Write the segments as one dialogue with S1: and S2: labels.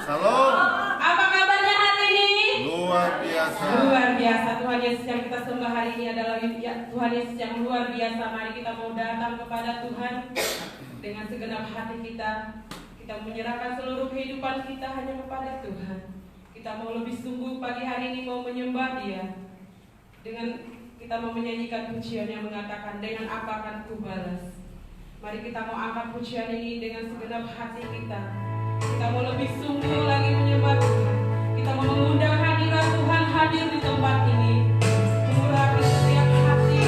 S1: Salam.
S2: Apa kabarnya hari ini?
S1: Luar biasa.
S2: Luar biasa. Tuhan Yesus yang kita sembah hari ini adalah Tuhan Yesus yang luar biasa. Mari kita mau datang kepada Tuhan dengan segenap hati kita. Kita menyerahkan seluruh kehidupan kita hanya kepada Tuhan. Kita mau lebih sungguh pagi hari ini mau menyembah Dia. Dengan kita mau menyanyikan pujian yang mengatakan, dengan apa akan ku balas. Mari kita mau angkat pujian ini dengan segenap hati kita. Kita mau lebih sungguh lagi menyembah Tuhan. Kita mau mengundang hadirat Tuhan hadir di tempat ini. Mengurapi setiap hati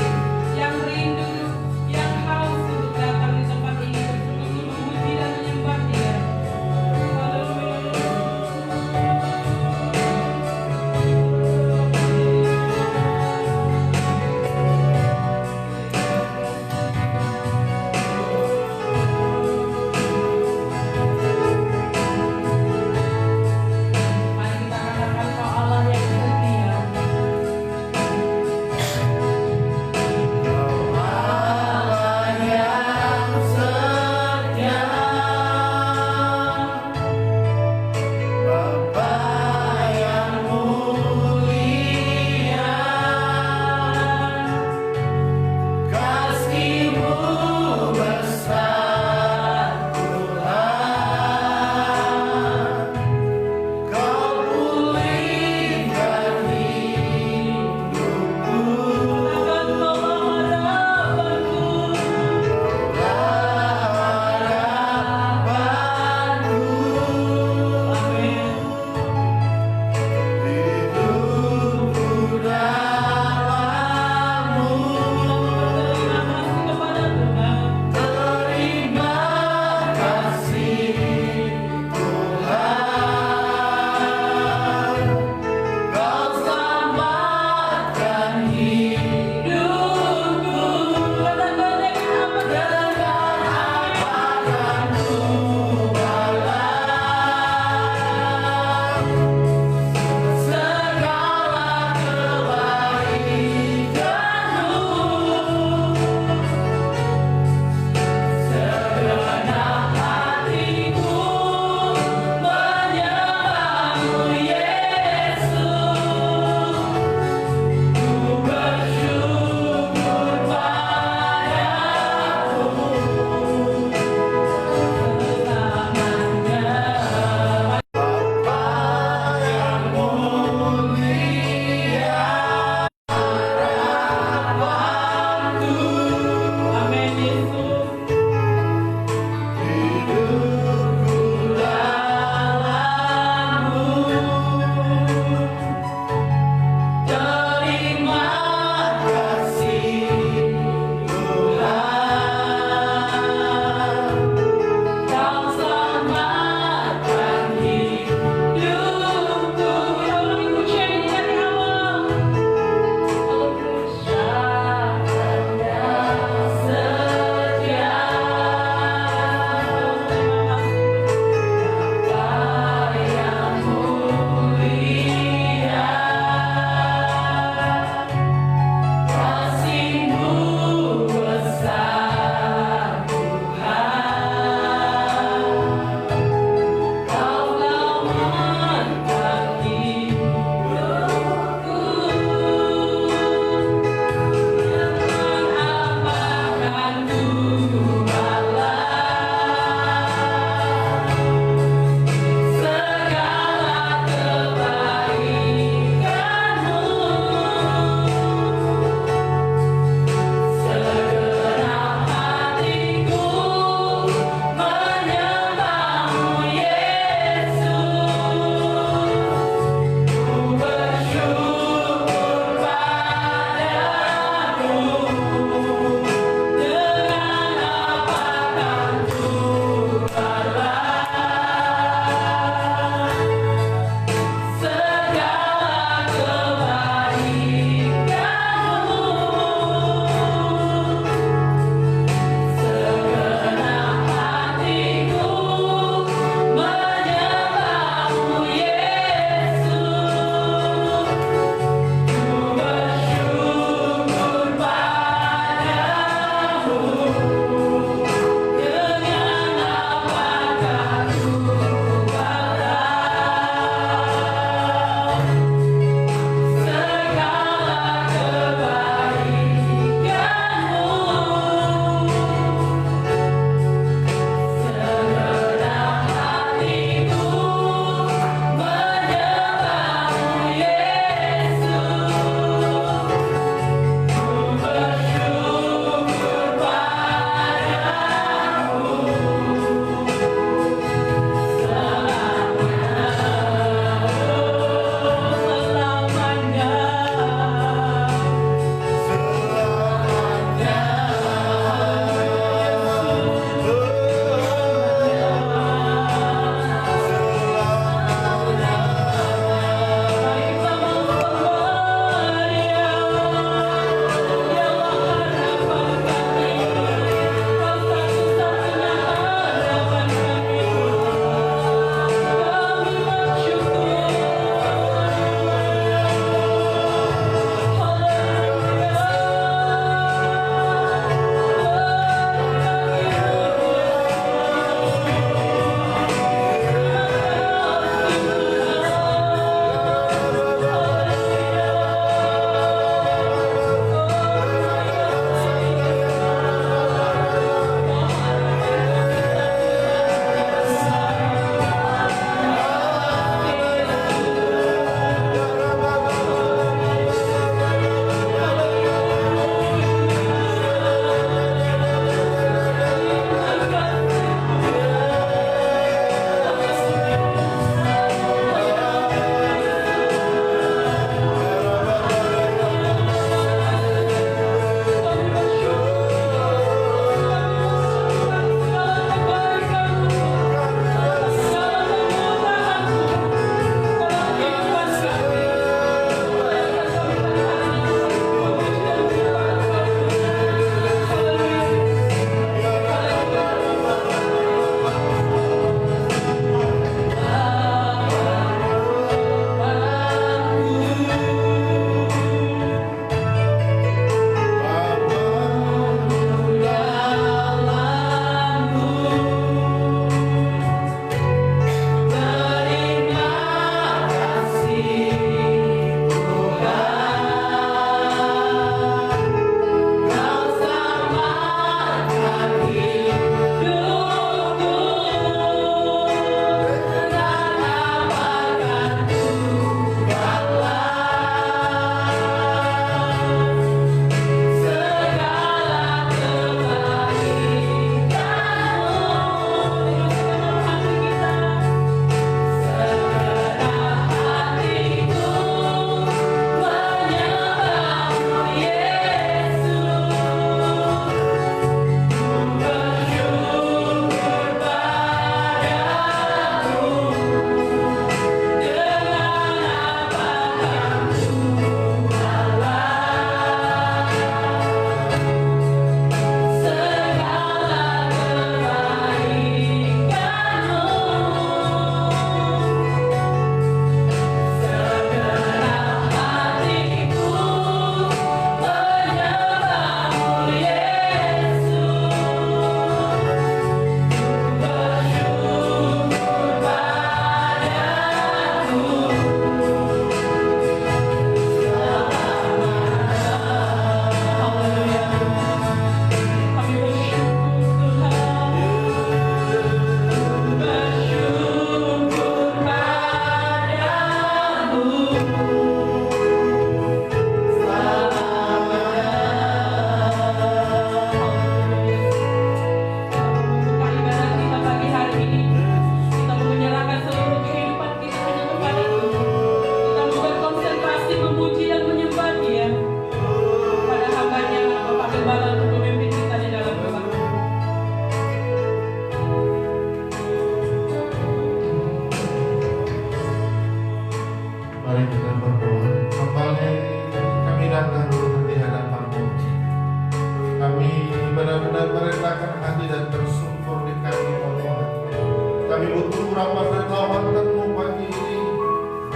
S2: yang rindu, yang haus untuk datang di tempat ini, bersungguh-sungguh memuji dan menyembah Dia. Mari kita katakan, Kau Allah yang setia.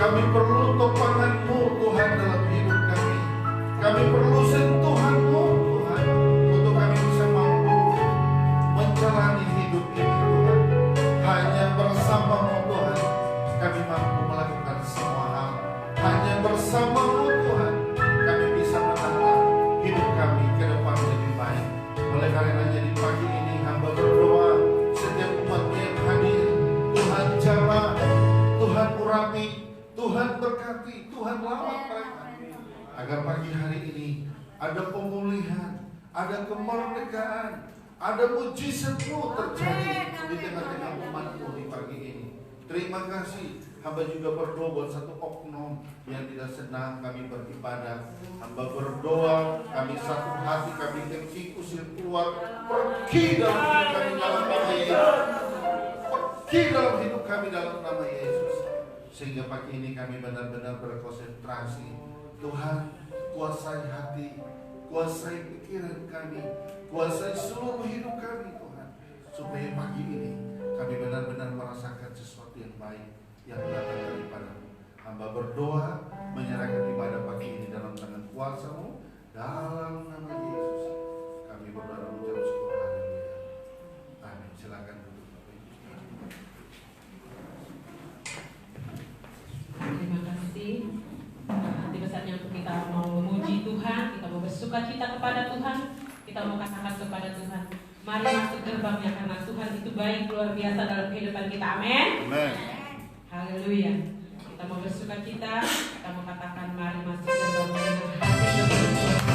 S1: Kami perlu topangan-Mu Tuhan dalam hidup kami. Kami perlu sentuhan-Mu Tuhan, untuk kami bisa mampu menjalani hidup ini Tuhan. Hanya bersama-Mu Tuhan kami mampu melakukan semua hal. Hanya bersama-Mu Tuhan kami bisa menata hidup kami ke depan lebih baik. Oleh karenanya di pagi ini hamba berdoa setiap umat-Mu yang hadir, Tuhan jamah, Tuhan urapi, Tuhan berkati, Tuhan lawat mereka, agar pagi hari ini ada pemulihan, ada kemerdekaan, ada mujizat-Mu terjadi di tengah-tengah umat-Mu di pagi ini. Terima kasih. Hamba juga berdoa buat satu oknum yang tidak senang kami beribadah. Hamba berdoa kami satu hati, kami kecil usir keluar, pergi dalam hidup kami dalam nama Yesus. Pergi dalam hidup kami dalam nama Yesus. Sehingga pagi ini kami benar-benar berkonsentrasi. Tuhan, kuasai hati, kuasai pikiran kami, kuasai seluruh hidup kami Tuhan. Supaya pagi ini kami benar-benar merasakan sesuatu yang baik yang datang daripada-Mu. Hamba berdoa menyerahkan ibadah pagi ini dalam tangan kuasa-Mu, dalam nama Yesus. Kami berdoa mengucap syukur. Haleluya. Amin. Silakan duduk.
S2: Terima kasih. Tiba saatnya untuk kita mau memuji Tuhan, kita mau bersukacita kepada Tuhan, kita mau katakan kepada Tuhan, mari masuk gerbangnya karena Tuhan itu baik luar biasa dalam kehidupan kita. Amin.
S1: Amin.
S2: Haleluya. Kita mau bersukacita, kita mau katakan mari masuk gerbangnya dengan hati yang bersyukur.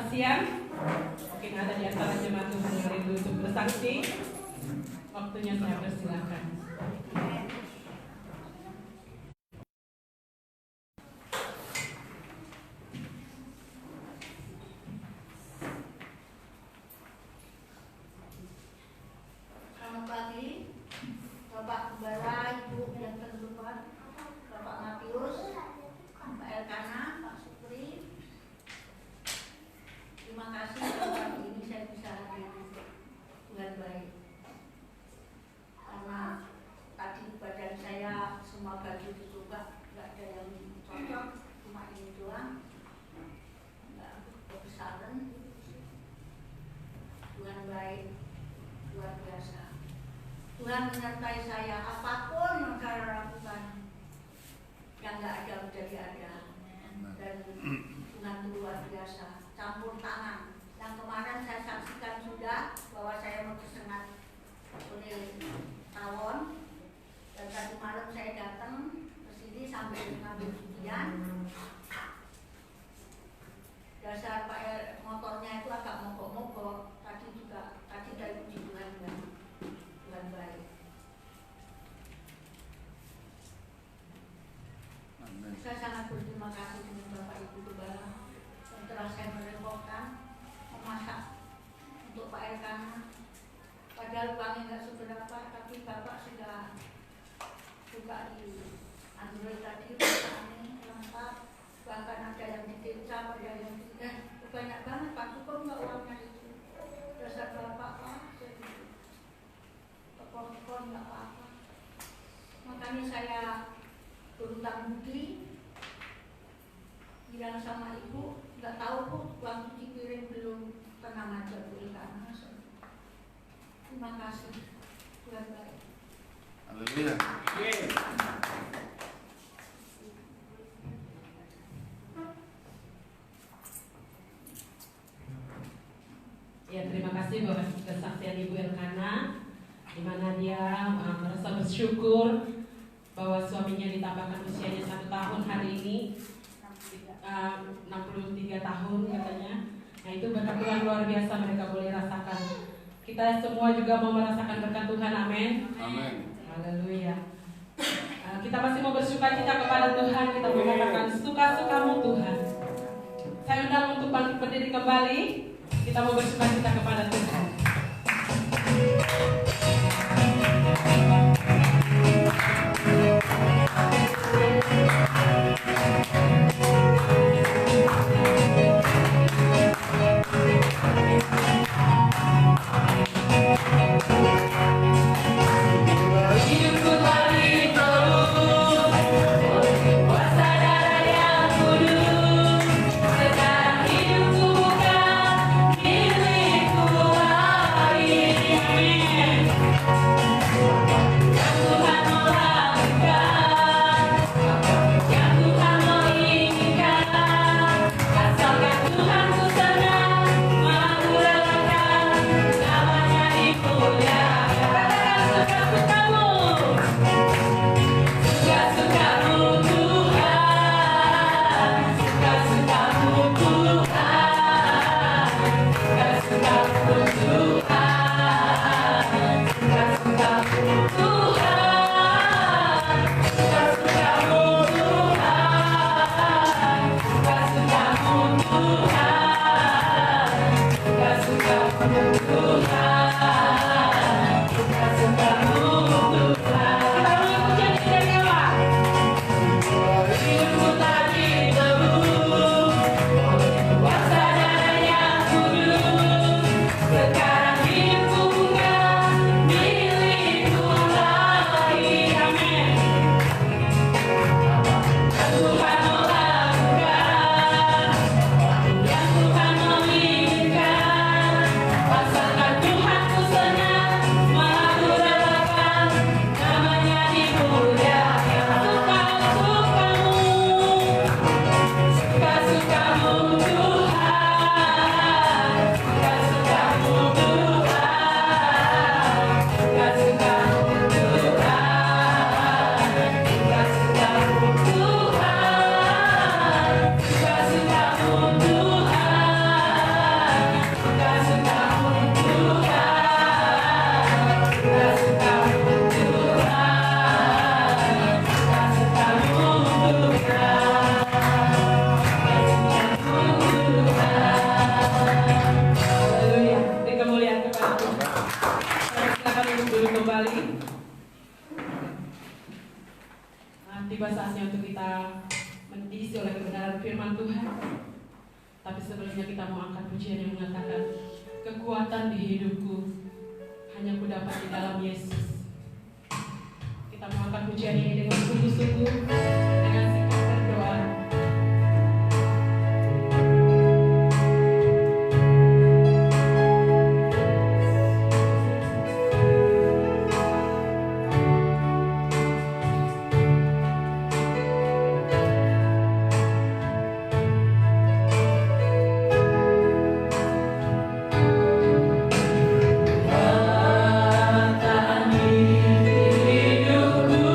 S2: kesaksian. Mungkin ada di antara jemaat Tuhan yang rindu untuk bersaksi. Waktunya saya persilakan.
S3: Selamat pagi, Bapak Gembala, Ibu yang terhormat, Bapak Matius, Pak Elkana, Pak Supri. Terima kasih pagi ini saya bisa hadir. Tuhan baik. Karena tadi badan saya semua baju dicoba, nggak ada yang cocok, cuma ini doang. Nggak kebesaran. Tuhan baik, luar biasa. Tuhan menyertai saya apapun yang saya lakukan, yang nggak ada menjadi ada. Dan Tuhan itu luar biasa, campur tangan. Yang kemarin saya saksikan sudah bahwa saya mau disengat oleh tawon. Dan tadi malam saya datang ke sini sambil mengambil ujian. Dasar motornya itu agak mogok-mogok. Tadi dari uji Tuhan baik. Saya sangat berterima kasih dengan Bapak Ibu Gembala yang telah saya merepotkan memasak untuk Pak Elkana. Padahal uangnya nggak seberapa, tapi Bapak sudah buka di Android tadi ini lengkap. Bahkan ada yang ditincap, ada yang tidak. Banyak banget Pak, cukup nggak uangnya itu? Dasar Bapak Pak, tekor-tekor nggak apa-apa. Makanya saya berhutang budi, bilang sama ibu, nggak tahu Bu, uang cuci piring belum, tenang aja Bu Elkana. Terima kasih, Tuhan baik.
S1: Haleluya.
S2: Ya, terima kasih buat kesaksian Ibu Elkana, di mana dia merasa bersyukur bahwa suaminya ditambahkan usianya 1 tahun hari ini, 63 tahun katanya. Nah, itu berkat Tuhan luar biasa mereka boleh rasakan. Kita semua juga mau merasakan berkat Tuhan, amin.
S1: Amin.
S2: Haleluya. Kita masih mau bersukacita kepada Tuhan. Kita mau mengatakan suka-sukamu Tuhan. Saya undang untuk bangkit berdiri kembali. Kita mau bersukacita kepada Tuhan. Hidupku lagi terus, kuasa darah yang kudus. Sekarang hidupku bukan milikku lagi. Amin. Yang Tuhan mau lakukan, yang Tuhan mau inginkan, asalkan Tuhan ku senang, mampu relakan, namanya dimuliakan. Katakan suka-sukamu, suka-sukamu Tuhan, suka-sukamu Tuhan, suka-sukamu Tuhan, suka-sukamu Tuhan, suka-sukamu Tuhan, suka-sukamu Tuhan, suka-sukamu Tuhan, suka-sukamu Tuhan. Kita mengikuti dari awal. Hidupku tadi terus, kuasa darah yang kudus. Sekarang hidupku bukan milikku lagi. Amin. Yang Tuhan mau lakukan, yang Tuhan mau inginkan, asalkan Tuhan ku senang. tiba saatnya untuk kita diisi oleh kebenaran firman Tuhan. Tapi sebelumnya kita mau angkat pujian yang mengatakan, kekuatan di hidupku hanya ku dapat di dalam Yesus. Kita mau angkat pujian ini dengan sungguh-sungguh, dengan sikap berdoa.
S4: Kekuatan di hidupku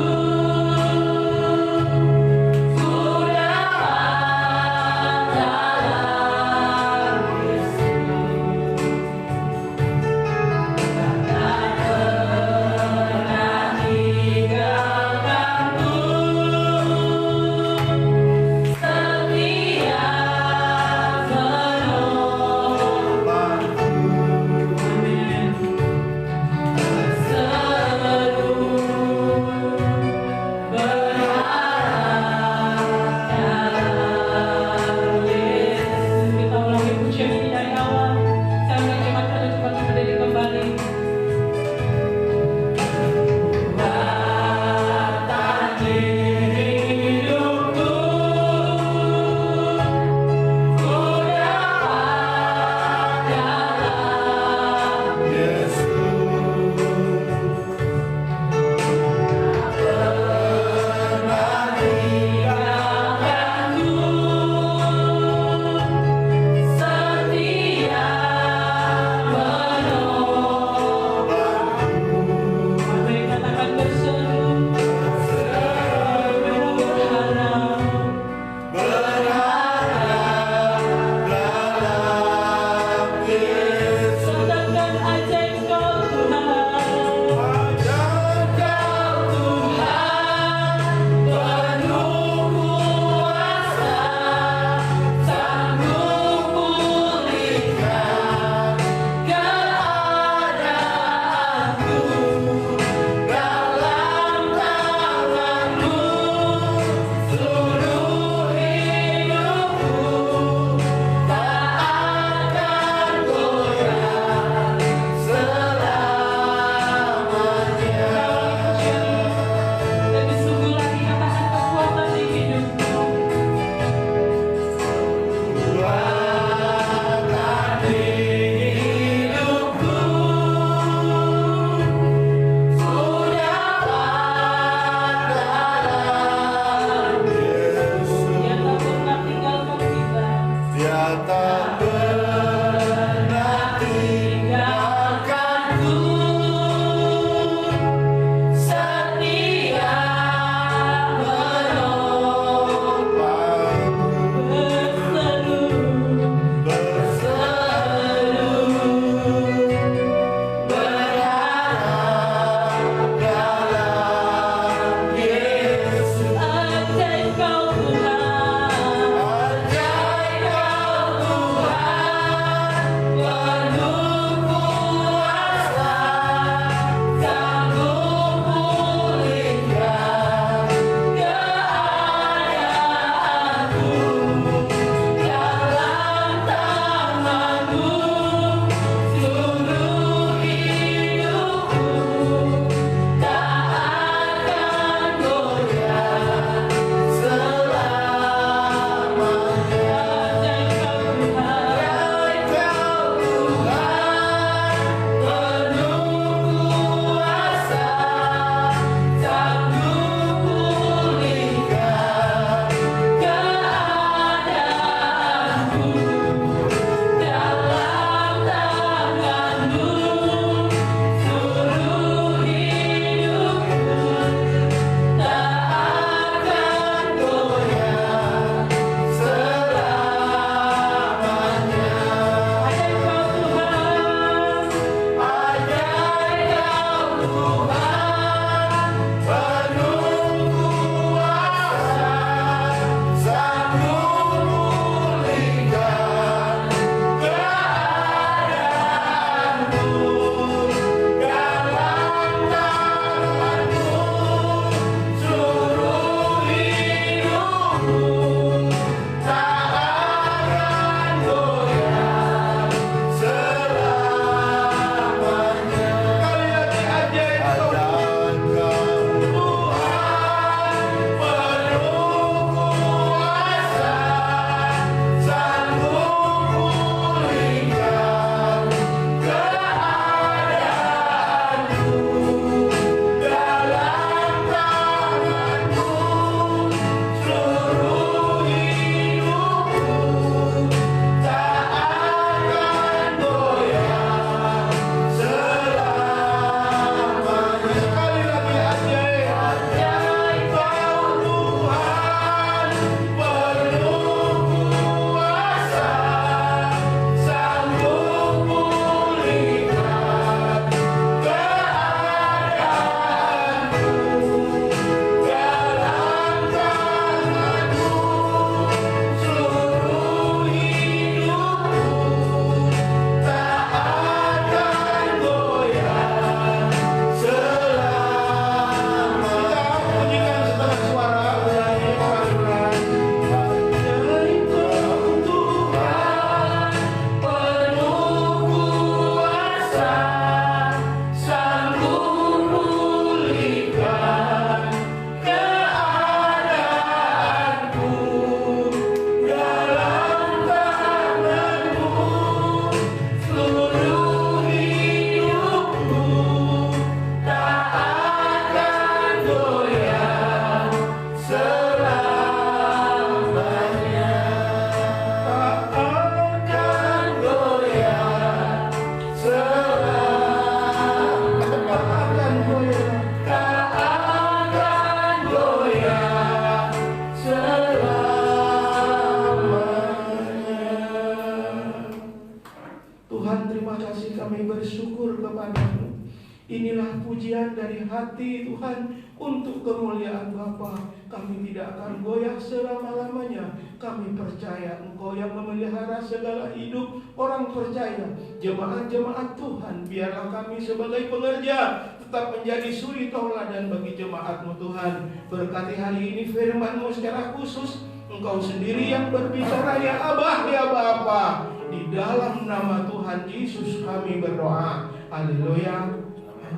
S4: kasih, kami bersyukur kepada-Mu. Inilah pujian dari hati Tuhan untuk kemuliaan Bapa. Kami tidak akan goyah selama-lamanya. Kami percaya Engkau yang memelihara segala hidup orang percaya. Jemaat-jemaat Tuhan, biarlah kami sebagai pekerja tetap menjadi suri tauladan bagi jemaat-Mu Tuhan. Berkati hari ini firman-Mu secara khusus. Engkau sendiri yang berbicara, ya Abah, ya Bapa. Di dalam nama Tuhan Yesus kami berdoa. Haleluya.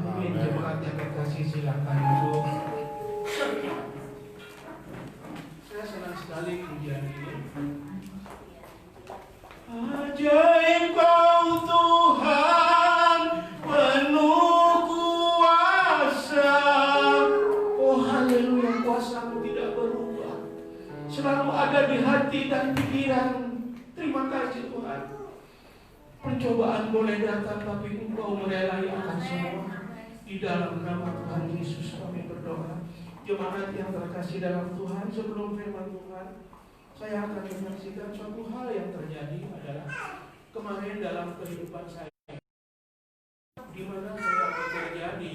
S4: Amin. Jemaat yang terkasih, silakan duduk. Saya senang sekali pujian ini. Ajaib Kau Tuhan, penuh kuasa. Oh haleluya, kuasa-Mu tidak berubah, selalu ada di hati dan pikiran. Terima kasih Tuhan. Pencobaan boleh datang, tapi Engkau merelai akan semua. Di dalam nama Tuhan Yesus kami berdoa. Jemaat yang terkasih dalam Tuhan, sebelum firman Tuhan, saya akan menyaksikan suatu hal yang terjadi adalah kemarin dalam kehidupan saya, di mana saya bekerja di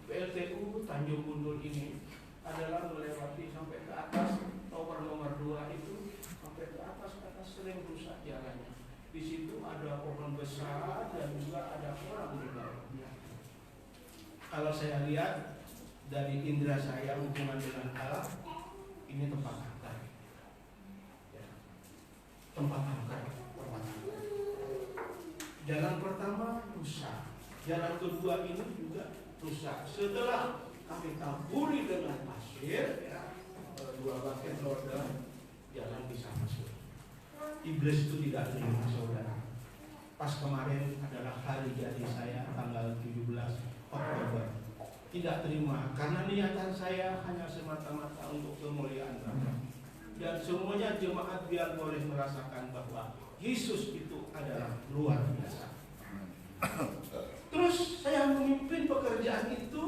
S4: PLTU Tanjung Gundul ini, adalah melewati sampai ke atas tower nomor 2 itu, sampai ke atas sering rusak jalannya. Di situ ada pohon besar dan juga ada orang di bawahnya. Kalau saya lihat dari indera saya hubungan dengan Allah, ini tempat angker. Ya. Tempat angker. Jalan pertama rusak, jalan kedua ini juga rusak. Setelah kami taburi dengan pasir, ya, 2 bucket loader, jalan bisa masuk. Iblis itu tidak terima, saudara. Pas kemarin adalah hari jadi saya, tanggal 17 Oktober. Tidak terima, karena niatan saya hanya semata-mata untuk kemuliaan Bapa. Dan semuanya jemaat biar boleh merasakan bahwa Yesus itu adalah luar biasa. Terus saya memimpin pekerjaan itu,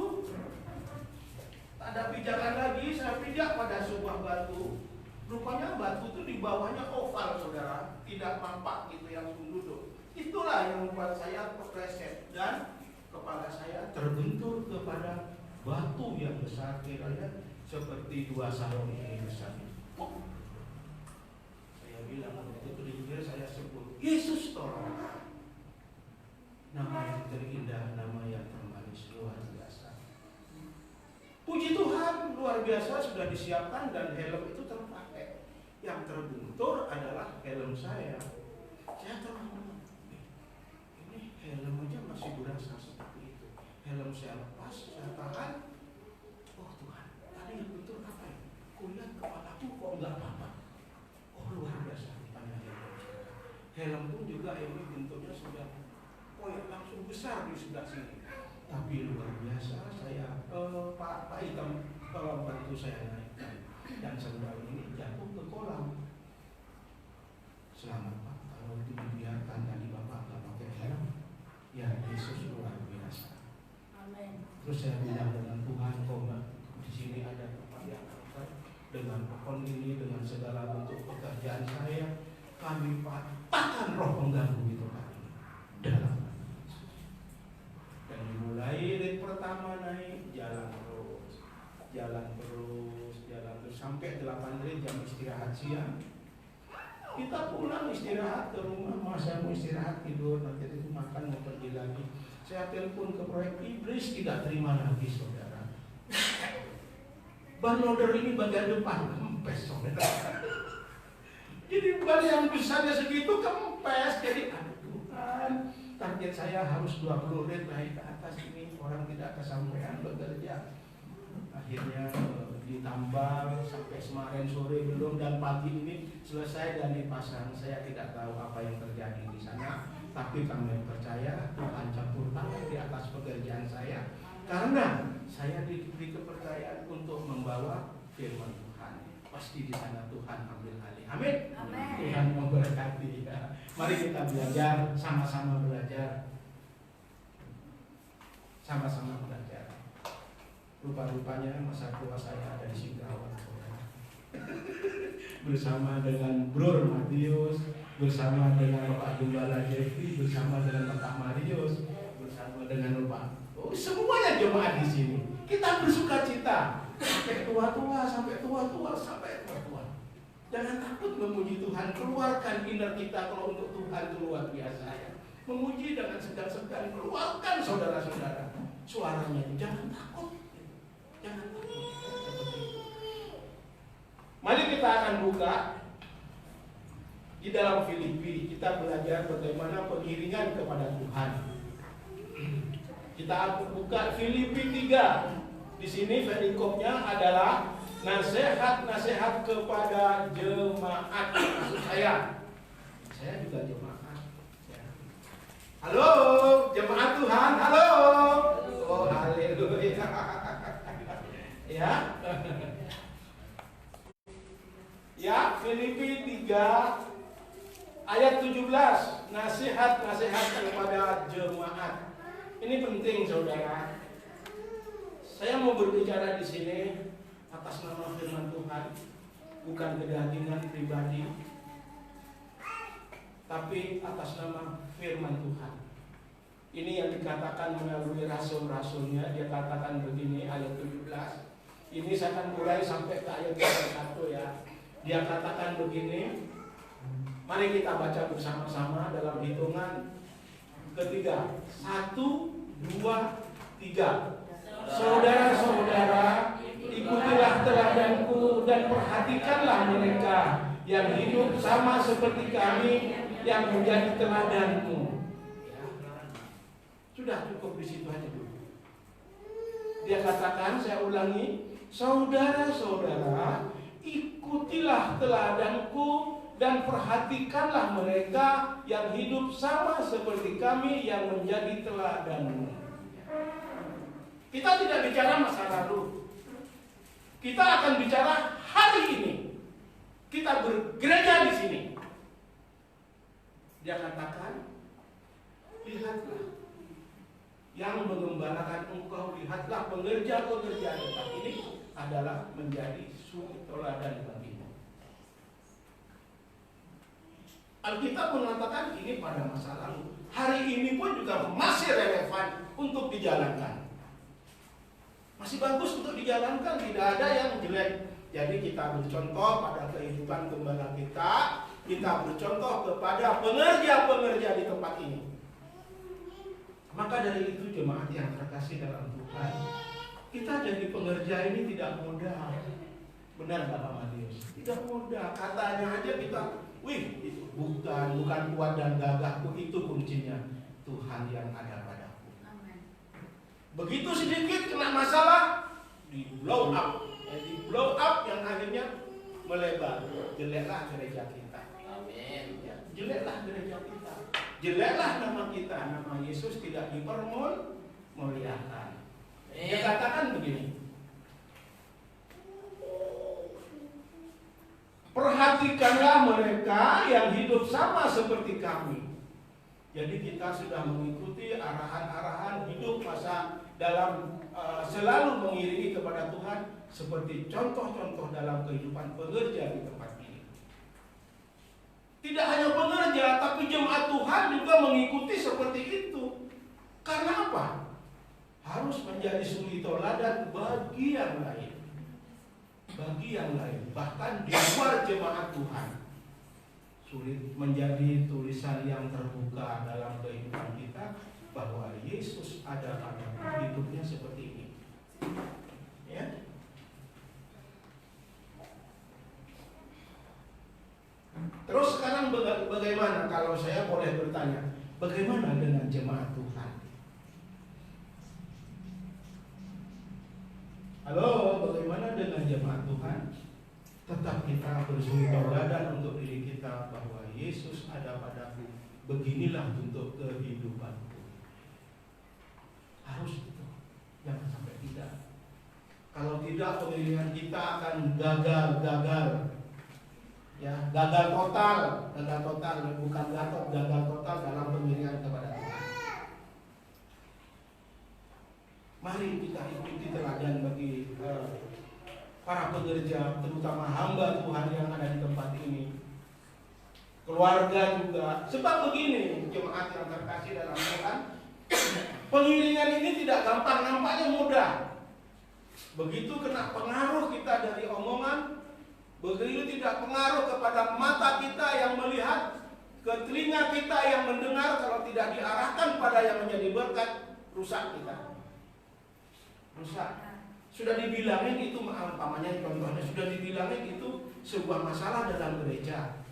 S4: tak ada pijakan lagi, saya pijak pada sebuah batu. Rupanya batu itu di bawahnya oval, saudara, tidak mampak gitu yang duduk. Itulah yang membuat saya terpleset dan kepala saya terbentur kepada batu yang besar, kiranya seperti 2 sarung ini besar. Saya bilang, itu pikir saya sebut, Yesus tolong. Nama yang terindah, nama yang termanis, luar biasa. Puji Tuhan, luar biasa sudah disiapkan dan helm itu terpakai. Yang terbentur adalah helm saya. Saya terlalu, ini helm aja masih berasa seperti itu. Helm saya lepas, saya tahan. Oh Tuhan, tadi yang bentur apa ya? Kulihat kepalaku kok enggak apa-apa. Oh luar biasa, tanya helm pun juga ini bentuknya sudah langsung besar di sebelah sini. Tapi luar biasa, saya Pak Hitam tolong bantu saya naikkan. Dan sendal ini jatuh ke kolam. Selamat Pak, kalau itu dibiarkan tadi Bapak nggak pakai helm, ya Yesus luar biasa.
S3: Amin.
S4: Terus saya bilang dengan Tuhan, di sini ada tempat yang angker dengan pohon ini, dengan segala bentuk pekerjaan saya, kami patahkan roh pengganggu itu kami dalam. Dan dimulai rit pertama naik, jalan terus sampai 8 rit jam istirahat siang. Kita pulang istirahat ke rumah, masa mau istirahat tidur, nanti itu makan mau pergi lagi. Saya telepon ke proyek, iblis tidak terima lagi saudara. Ban loader ini bagian depan kempes saudara. Jadi ban yang besarnya segitu kempes, jadi aduh Tuhan, target saya harus 20 rit naik ke atas ini, orang tidak kesampaian bekerja. Akhirnya ditambal sampai kemarin sore belum, dan pagi ini selesai dan dipasang. Saya tidak tahu apa yang terjadi di sana, tapi kami percaya Tuhan campur tangan di atas pekerjaan saya, karena saya diberi kepercayaan untuk membawa firman Tuhan. Pasti di sana Tuhan ambil alih. Amin.
S3: Amin.
S4: Tuhan memberkati. Ya. Mari kita belajar, sama-sama belajar. Sama-sama belajar. Rupa-rupanya masa tua saya ada di Singkawang bersama dengan Bro Matius, bersama dengan Bapak Gembala Jeffrey, bersama dengan Bapak Marius, bersama dengan Bapak. Oh, semuanya jemaat di sini. Kita bersuka cita sampai tua-tua, sampai tua-tua, sampai tua-tua. Jangan takut memuji Tuhan. Keluarkan inner kita kalau untuk Tuhan itu luar biasa ya. Memuji dengan sedang-sedang. Keluarkan saudara-saudara suaranya. Jangan takut. Jangan takut. Mari kita akan buka di dalam Filipi. Kita belajar bagaimana pengiringan kepada Tuhan. Kita buka Filipi 3. Di sini perikopnya adalah nasihat-nasihat kepada jemaat. Maksud saya juga jemaat. Ya. Halo, jemaat Tuhan. Halo. Oh, haleluya. Ya. Ya, Filipi 3 ayat 17. Nasihat-nasihat kepada jemaat. Ini penting, saudara. Saya mau berbicara di sini atas nama firman Tuhan, bukan kedagingan pribadi, tapi atas nama firman Tuhan. Ini yang dikatakan melalui rasul-rasulnya. Dia katakan begini, ayat 17. Ini saya akan mulai sampai ke ayat 21 ya. Dia katakan begini. Mari kita baca bersama-sama dalam hitungan ketiga. 1, 2, 3. Saudara-saudara, ikutilah teladanku dan perhatikanlah mereka yang hidup sama seperti kami yang menjadi teladanmu. Sudah cukup di situ aja dulu. Dia katakan, saya ulangi, saudara-saudara, ikutilah teladanku dan perhatikanlah mereka yang hidup sama seperti kami yang menjadi teladanmu. Kita tidak bicara masa lalu. Kita akan bicara hari ini. Kita bergereja di sini. Dia katakan, lihatlah yang mengembalakan engkau, lihatlah pengerja-pengerja tempat ini adalah menjadi suri teladan bagimu. Alkitab mengatakan ini pada masa lalu. Hari ini pun juga masih relevan untuk dijalankan. Masih bagus untuk dijalankan, tidak ada yang jelek. Jadi kita bercontoh pada kehidupan gembala kita bercontoh kepada pengerja-pengerja di tempat ini. Maka dari itu jemaat yang terkasih dalam Tuhan, kita jadi pengerja ini tidak mudah. Benar Bapak Matius? Tidak mudah. Katanya aja kita, itu bukan kuat dan gagahku, itu kuncinya. Tuhan yang ada padaku.
S3: Amin.
S4: Begitu sedikit kena masalah, di blow up. Di blow up yang akhirnya melebar. Jeleklah gereja kita.
S5: Amin.
S4: Ya, jeleklah gereja kita. Jeleklah nama kita. Nama Yesus tidak dipermuliakan. Dia katakan begini. Perhatikanlah mereka yang hidup sama seperti kami. Jadi kita sudah mengikuti arahan-arahan hidup masa dalam selalu mengiringi kepada Tuhan seperti contoh-contoh dalam kehidupan pengerja di tempat ini. Tidak hanya pengerja, tapi jemaat Tuhan juga mengikuti seperti itu. Karena apa? Harus menjadi suri teladan bagi yang lain. Bagi yang lain, bahkan di luar jemaat Tuhan. Sulit menjadi tulisan yang terbuka dalam kehidupan kita bahwa Yesus ada pada hidupnya seperti ini. Ya. Terus sekarang bagaimana kalau saya boleh bertanya, bagaimana dengan jemaat Tuhan? Halo, bagaimana dengan jemaat Tuhan? Tetap kita bersuri teladan untuk diri kita bahwa Yesus ada padaku. Beginilah bentuk kehidupanku. Harus itu. Jangan sampai tidak. Kalau tidak, pengiringan kita akan gagal. Ya, gagal total, bukan gagal total dalam pengiringan kepada Tuhan. Mari kita ikuti teladan bagi para pekerja, terutama hamba Tuhan yang ada di tempat ini. keluarga juga. Sebab begini, jemaat yang terkasih dalam Tuhan, pengiringan ini tidak gampang, nampaknya mudah. Begitu kena pengaruh kita dari omongan, begitu tidak pengaruh kepada mata kita yang melihat, ke telinga kita yang mendengar, kalau tidak diarahkan pada yang menjadi berkat, rusak kita. Rusak. Sudah dibilangin itu, umpamanya contohnya, sudah dibilangin itu sebuah masalah dalam gereja.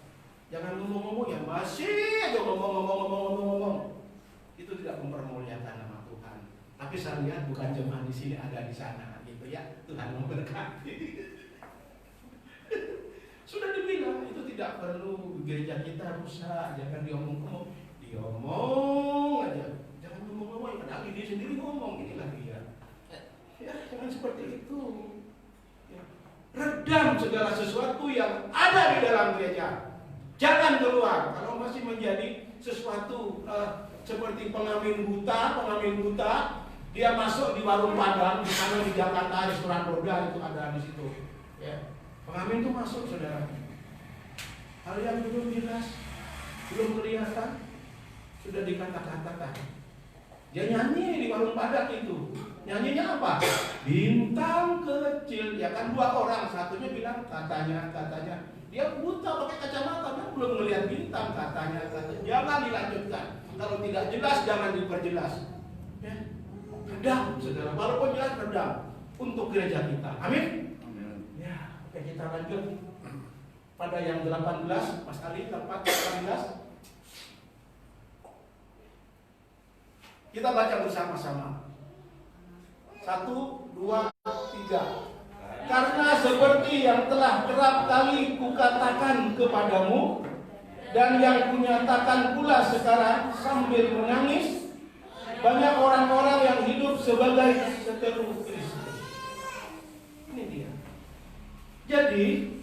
S4: Jangan ngomong-ngomong yang masih aja ngomong. Itu tidak mempermuliakan nama Tuhan. Tapi saya lihat bukan jemaah di sini, ada di sana, gitu ya. Tuhan memberkati. Sudah dibilang itu tidak perlu gereja kita rusak, jangan diomong-omong. Diomong aja, jangan ngomong-ngomong. Padahal dia sendiri ngomong, inilah dia. Ya, jangan seperti itu. Ya. Redam segala sesuatu yang ada di dalam gereja. Jangan keluar. Kalau masih menjadi sesuatu seperti pengamen buta, dia masuk di warung Padang, di sana di Jakarta restoran roda itu ada di situ. Ya. Pengamen itu masuk, saudara. Hal yang belum jelas, belum kelihatan, sudah dikata-katakan. Dia nyanyi di warung Padang itu. Nyanyinya apa? Bintang kecil. Ya kan dua orang, satunya bilang katanya. Dia buta pakai kacamata, kan belum melihat bintang katanya. Jangan dilanjutkan. Kalau tidak jelas jangan diperjelas. Ya. Redam, saudara. Walaupun jelas redam untuk gereja kita. Amin. Ya, oke, kita lanjut pada yang 18, Mas Ali, 18. Kita baca bersama-sama. 1, 2, 3. Karena seperti yang telah kerap kali kukatakan kepadamu, dan yang kunyatakan pula sekarang sambil menangis, banyak orang-orang yang hidup sebagai seteru Kristus. Ini dia. Jadi,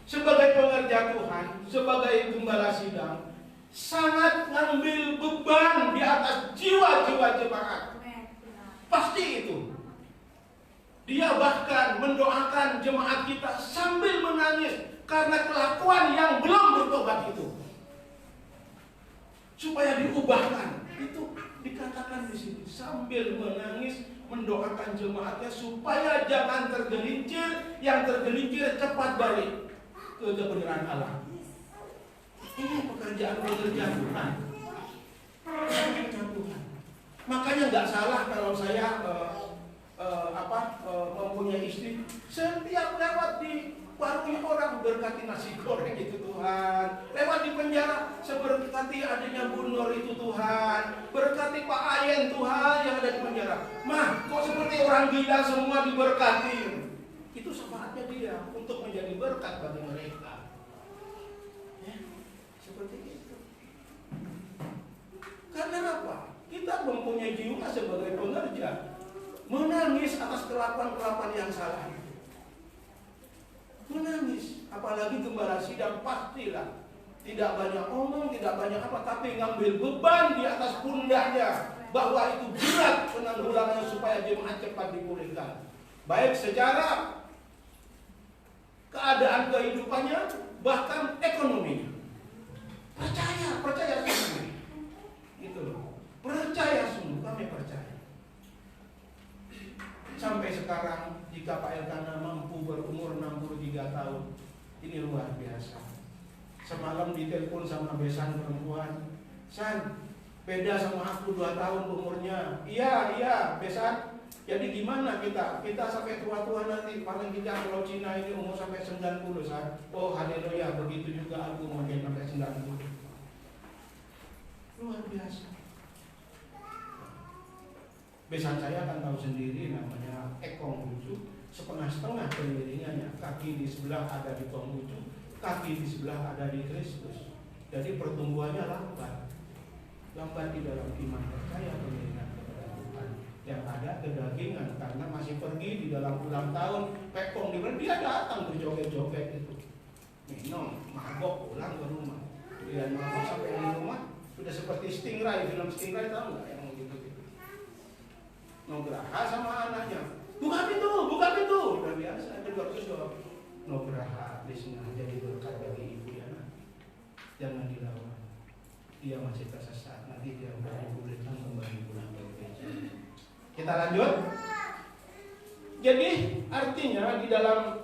S4: sebagai pengerja Tuhan, sebagai gembala sidang, sangat ngambil beban di atas jiwa-jiwa jemaat. Pasti itu. Dia bahkan mendoakan jemaat kita sambil menangis karena kelakuan yang belum bertobat itu. Supaya diubahkan. Itu dikatakan di sini, sambil menangis mendoakan jemaatnya supaya jangan tergelincir, yang tergelincir cepat balik ke kebenaran Allah. Ini pekerjaan Tuhan. Makanya nggak salah kalau saya mempunyai istri, setiap lewat di warungnya orang berkati nasi goreng itu Tuhan, lewat di penjara seberkati adanya Bu Nur itu Tuhan, berkati Pak Ayen Tuhan yang ada di penjara. Mah, kok seperti orang gila semua diberkati? Itu syafaatnya dia untuk menjadi berkat bagi mereka. Ya, seperti itu. Karena apa? Kita mempunyai jiwa sebagai pengerja, menangis atas kelakuan-kelakuan yang salah. Menangis, apalagi gembala sidang pastilah tidak banyak omong, tidak banyak apa, tapi ngambil beban di atas pundaknya bahwa itu berat penanggulangannya supaya jemaat cepat dipulihkan. Baik secara keadaan kehidupannya, bahkan ekonominya. Percaya sungguh. Gitu loh. Percaya sungguh, kami percaya. Sampai sekarang jika Pak Elkana mampu berumur 63 tahun, ini luar biasa. Semalam ditelepon sama besan perempuan, San, beda sama aku 2 tahun umurnya. Iya besan. Jadi gimana kita sampai tua-tua nanti, paling tidak kalau Cina ini umur sampai 90, San. Oh haleluya, begitu juga aku mungkin sampai 90. Luar biasa. Besan saya kan tahu sendiri, namanya ekong bucu, setengah-setengah pengiringannya. Kaki di sebelah ada di Konghucu, kaki di sebelah ada di Kristus. Jadi pertumbuhannya lambat di dalam iman percaya pengiringan kepada Tuhan. Yang ada kedagingan karena masih pergi di dalam ulang tahun, pekong di mana dia datang berjoget-joget itu, minum, mabok, pulang ke rumah. Dia mabok sampai di rumah sudah seperti Stingray, film Stingray tahu nggak yang gitu. Nugraha sama anaknya, buka pintu, udah biasa. Kedua jawab, Nugraha, sengaja jadi berkat bagi ibu ya. jangan dilawan. Dia masih tersesat, nanti dia akan dipulihkan kembali pulang ke gereja. Kita lanjut. Jadi artinya di dalam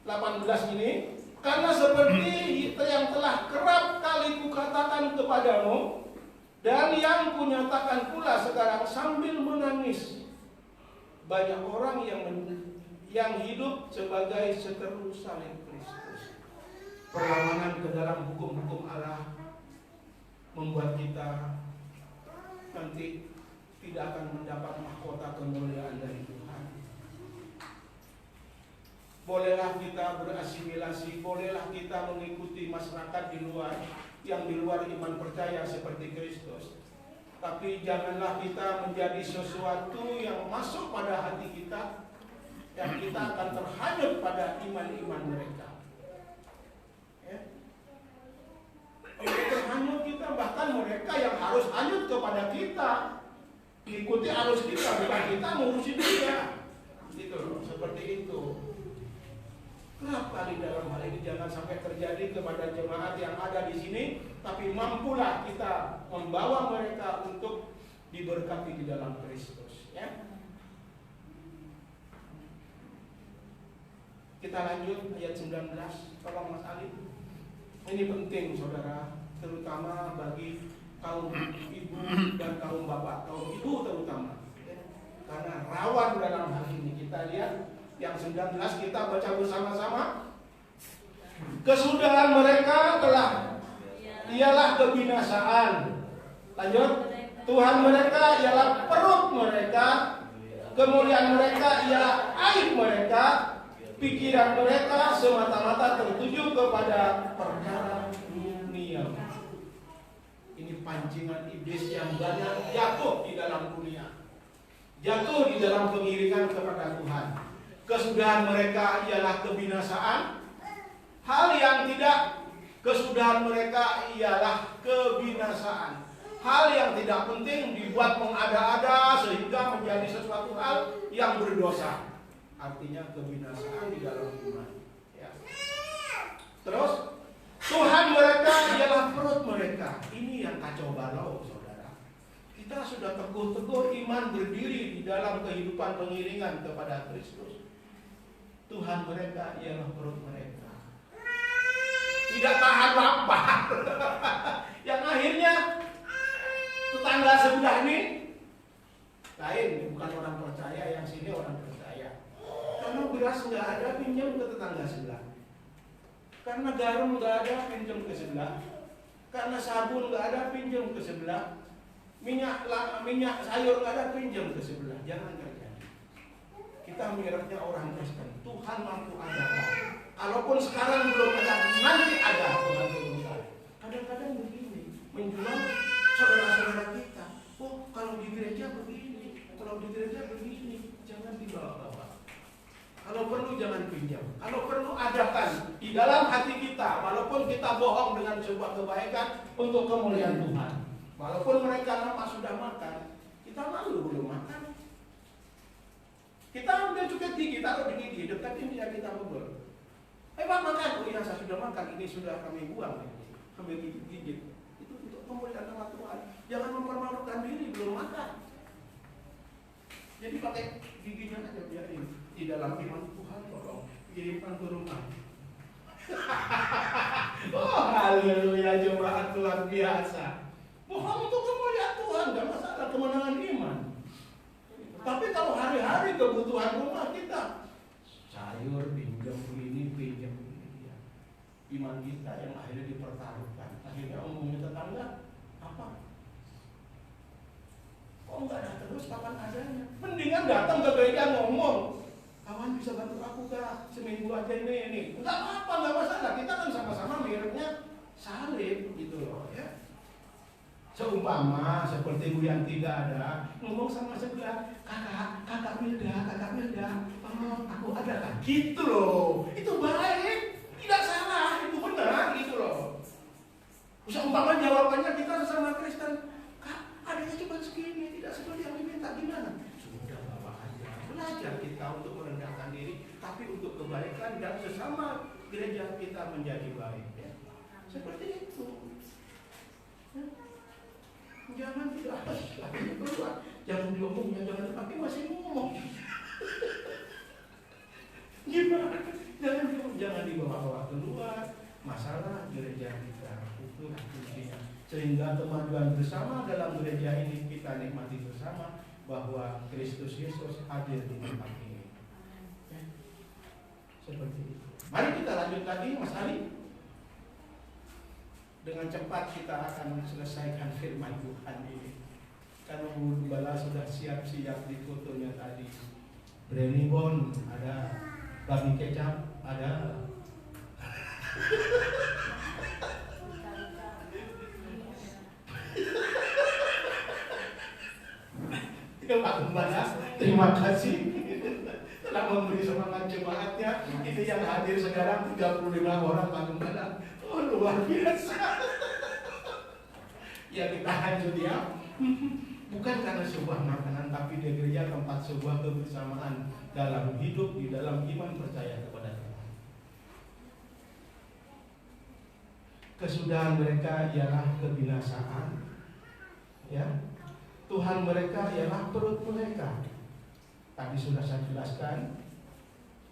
S4: 18 ini, karena seperti yang telah kerap kali kukatakan kepadamu, dan yang kunyatakan pula sekarang sambil menangis, banyak orang yang hidup sebagai seteru salib Kristus. Perlawanan ke dalam hukum-hukum Allah membuat kita nanti tidak akan mendapat mahkota kemuliaan dari Tuhan. Bolehlah kita berasimilasi, bolehlah kita mengikuti masyarakat di luar yang di luar iman percaya seperti Kristus. Tapi janganlah kita menjadi sesuatu yang masuk pada hati kita, yang kita akan terhanyut pada iman-iman mereka. Ya. Untuk terhanyut kita, bahkan mereka yang harus hanyut kepada kita, ikuti arus kita, bukan kita ngurusi dia. Gitu loh, seperti itu. Kerap kali dalam hal ini jangan sampai terjadi kepada jemaat yang ada di sini, tapi mampulah kita membawa mereka untuk diberkati di dalam Kristus. Ya. Kita lanjut ayat 19, tolong Mas Ali. Ini penting saudara, terutama bagi kaum ibu dan kaum bapak, kaum ibu terutama. Ya. Karena rawan dalam hal ini. Kita lihat yang 19 kita baca bersama-sama. Kesudahan mereka ialah kebinasaan. Lanjut. Tuhan mereka ialah perut mereka. Kemuliaan mereka ialah aib mereka. Pikiran mereka semata-mata tertuju kepada perkara dunia. Ini pancingan iblis yang banyak jatuh di dalam dunia. Jatuh di dalam pengiringan kepada Tuhan. Kesudahan mereka ialah kebinasaan. Hal yang tidak, kesudahan mereka ialah kebinasaan. Hal yang tidak penting dibuat mengada-ada sehingga menjadi sesuatu hal yang berdosa. Artinya kebinasaan di dalam iman. Ya. Terus Tuhan mereka ialah perut mereka. Ini yang kacau balau, saudara. Kita sudah teguh-teguh iman berdiri di dalam kehidupan pengiringan kepada Kristus. Tuhan mereka ialah perut mereka. Tidak tahan lapar. Yang akhirnya tetangga sebelah ini lain, bukan orang percaya, yang sini orang percaya. Karena beras nggak ada, pinjam ke tetangga sebelah. Karena garam nggak ada, pinjam ke sebelah. Karena sabun nggak ada, pinjam ke sebelah. Minyak sayur nggak ada, pinjam ke sebelah. Jangan terjadi. Kita miripnya orang Kristen. Tuhan mampu ada. Kalaupun sekarang belum ada, nanti ada Tuhan turunkan. Kadang-kadang begini, menjual saudara-saudara kita. Oh, kalau di gereja begini, kalau di gereja begini, jangan dibawa-bawa. Kalau perlu jangan pinjam. Kalau perlu adakan di dalam hati kita, walaupun kita bohong dengan sebuah kebaikan untuk kemuliaan Tuhan. Walaupun mereka nampak sudah makan, kita malu belum makan. Kita ambil cukai gigi, taruh di gigi, dekatin dia, kita ngobrol. Pak makan, oh iya saya sudah makan, ini sudah kami buang. Ambil gigi. Itu untuk kemuliaan nama Tuhan. Jangan mempermalukan diri belum makan. Jadi pakai giginya aja biarin. Di dalam iman Tuhan tolong kirimkan ke rumah. Oh haleluya, jemaat luar biasa. Mohon untuk kemuliaan Tuhan, gak masalah, kemenangan iman. Tapi kalau hari-hari kebutuhan rumah kita, sayur pinjam ini, pinjam ini, ya. Iman kita yang akhirnya dipertaruhkan. Akhirnya omongin tetangga, apa? Kok nggak ada terus, kapan adanya? Mendingan datang ke gereja ngomong, kawan bisa bantu aku kak, seminggu aja ini. Nggak apa-apa, nggak masalah. Kita kan sama-sama miripnya salib gitu loh ya. Seumpama seperti Bu yang tidak ada, ngomong sama sebelah, kakak Milda, oh aku ada kan? Gitu loh, itu baik, tidak salah, itu benar gitu loh. Seumpama jawabannya kita sesama Kristen, kak adanya cuma segini, tidak seperti yang diminta, gimana? Sudah bawa aja, belajar kita untuk merendahkan diri, tapi untuk kebaikan dan sesama gereja kita menjadi baik ya. Seperti itu. Jangan tidak lagi keluar. Jangan diomong, jangan dipakai masih ngomong. Gimana? Jangan dibawa-bawa keluar. Masalah gereja kita itu kuncinya. Sehingga kemajuan bersama dalam gereja ini kita nikmati bersama bahwa Kristus Yesus hadir di tempat ini. Seperti itu. Mari kita lanjut lagi, Mas Ali. Dengan cepat kita akan selesaikan firman Tuhan ini. Karena Bu Gembala sudah siap-siap di fotonya tadi. Brandy Bon ada, Babi Kecap ada. Pak Gembala, terima kasih telah memberi semangat jemaatnya. Itu yang hadir sekarang 35 orang Pak Gembala. Oh, luar biasa. Ya kita lanjut ya. Bukan karena sebuah makanan, tapi di gereja tempat sebuah kebersamaan dalam hidup, di dalam iman percaya kepada Tuhan. Kesudahan mereka ialah kebinasaan. Ya, Tuhan mereka ialah perut mereka. Tadi sudah saya jelaskan.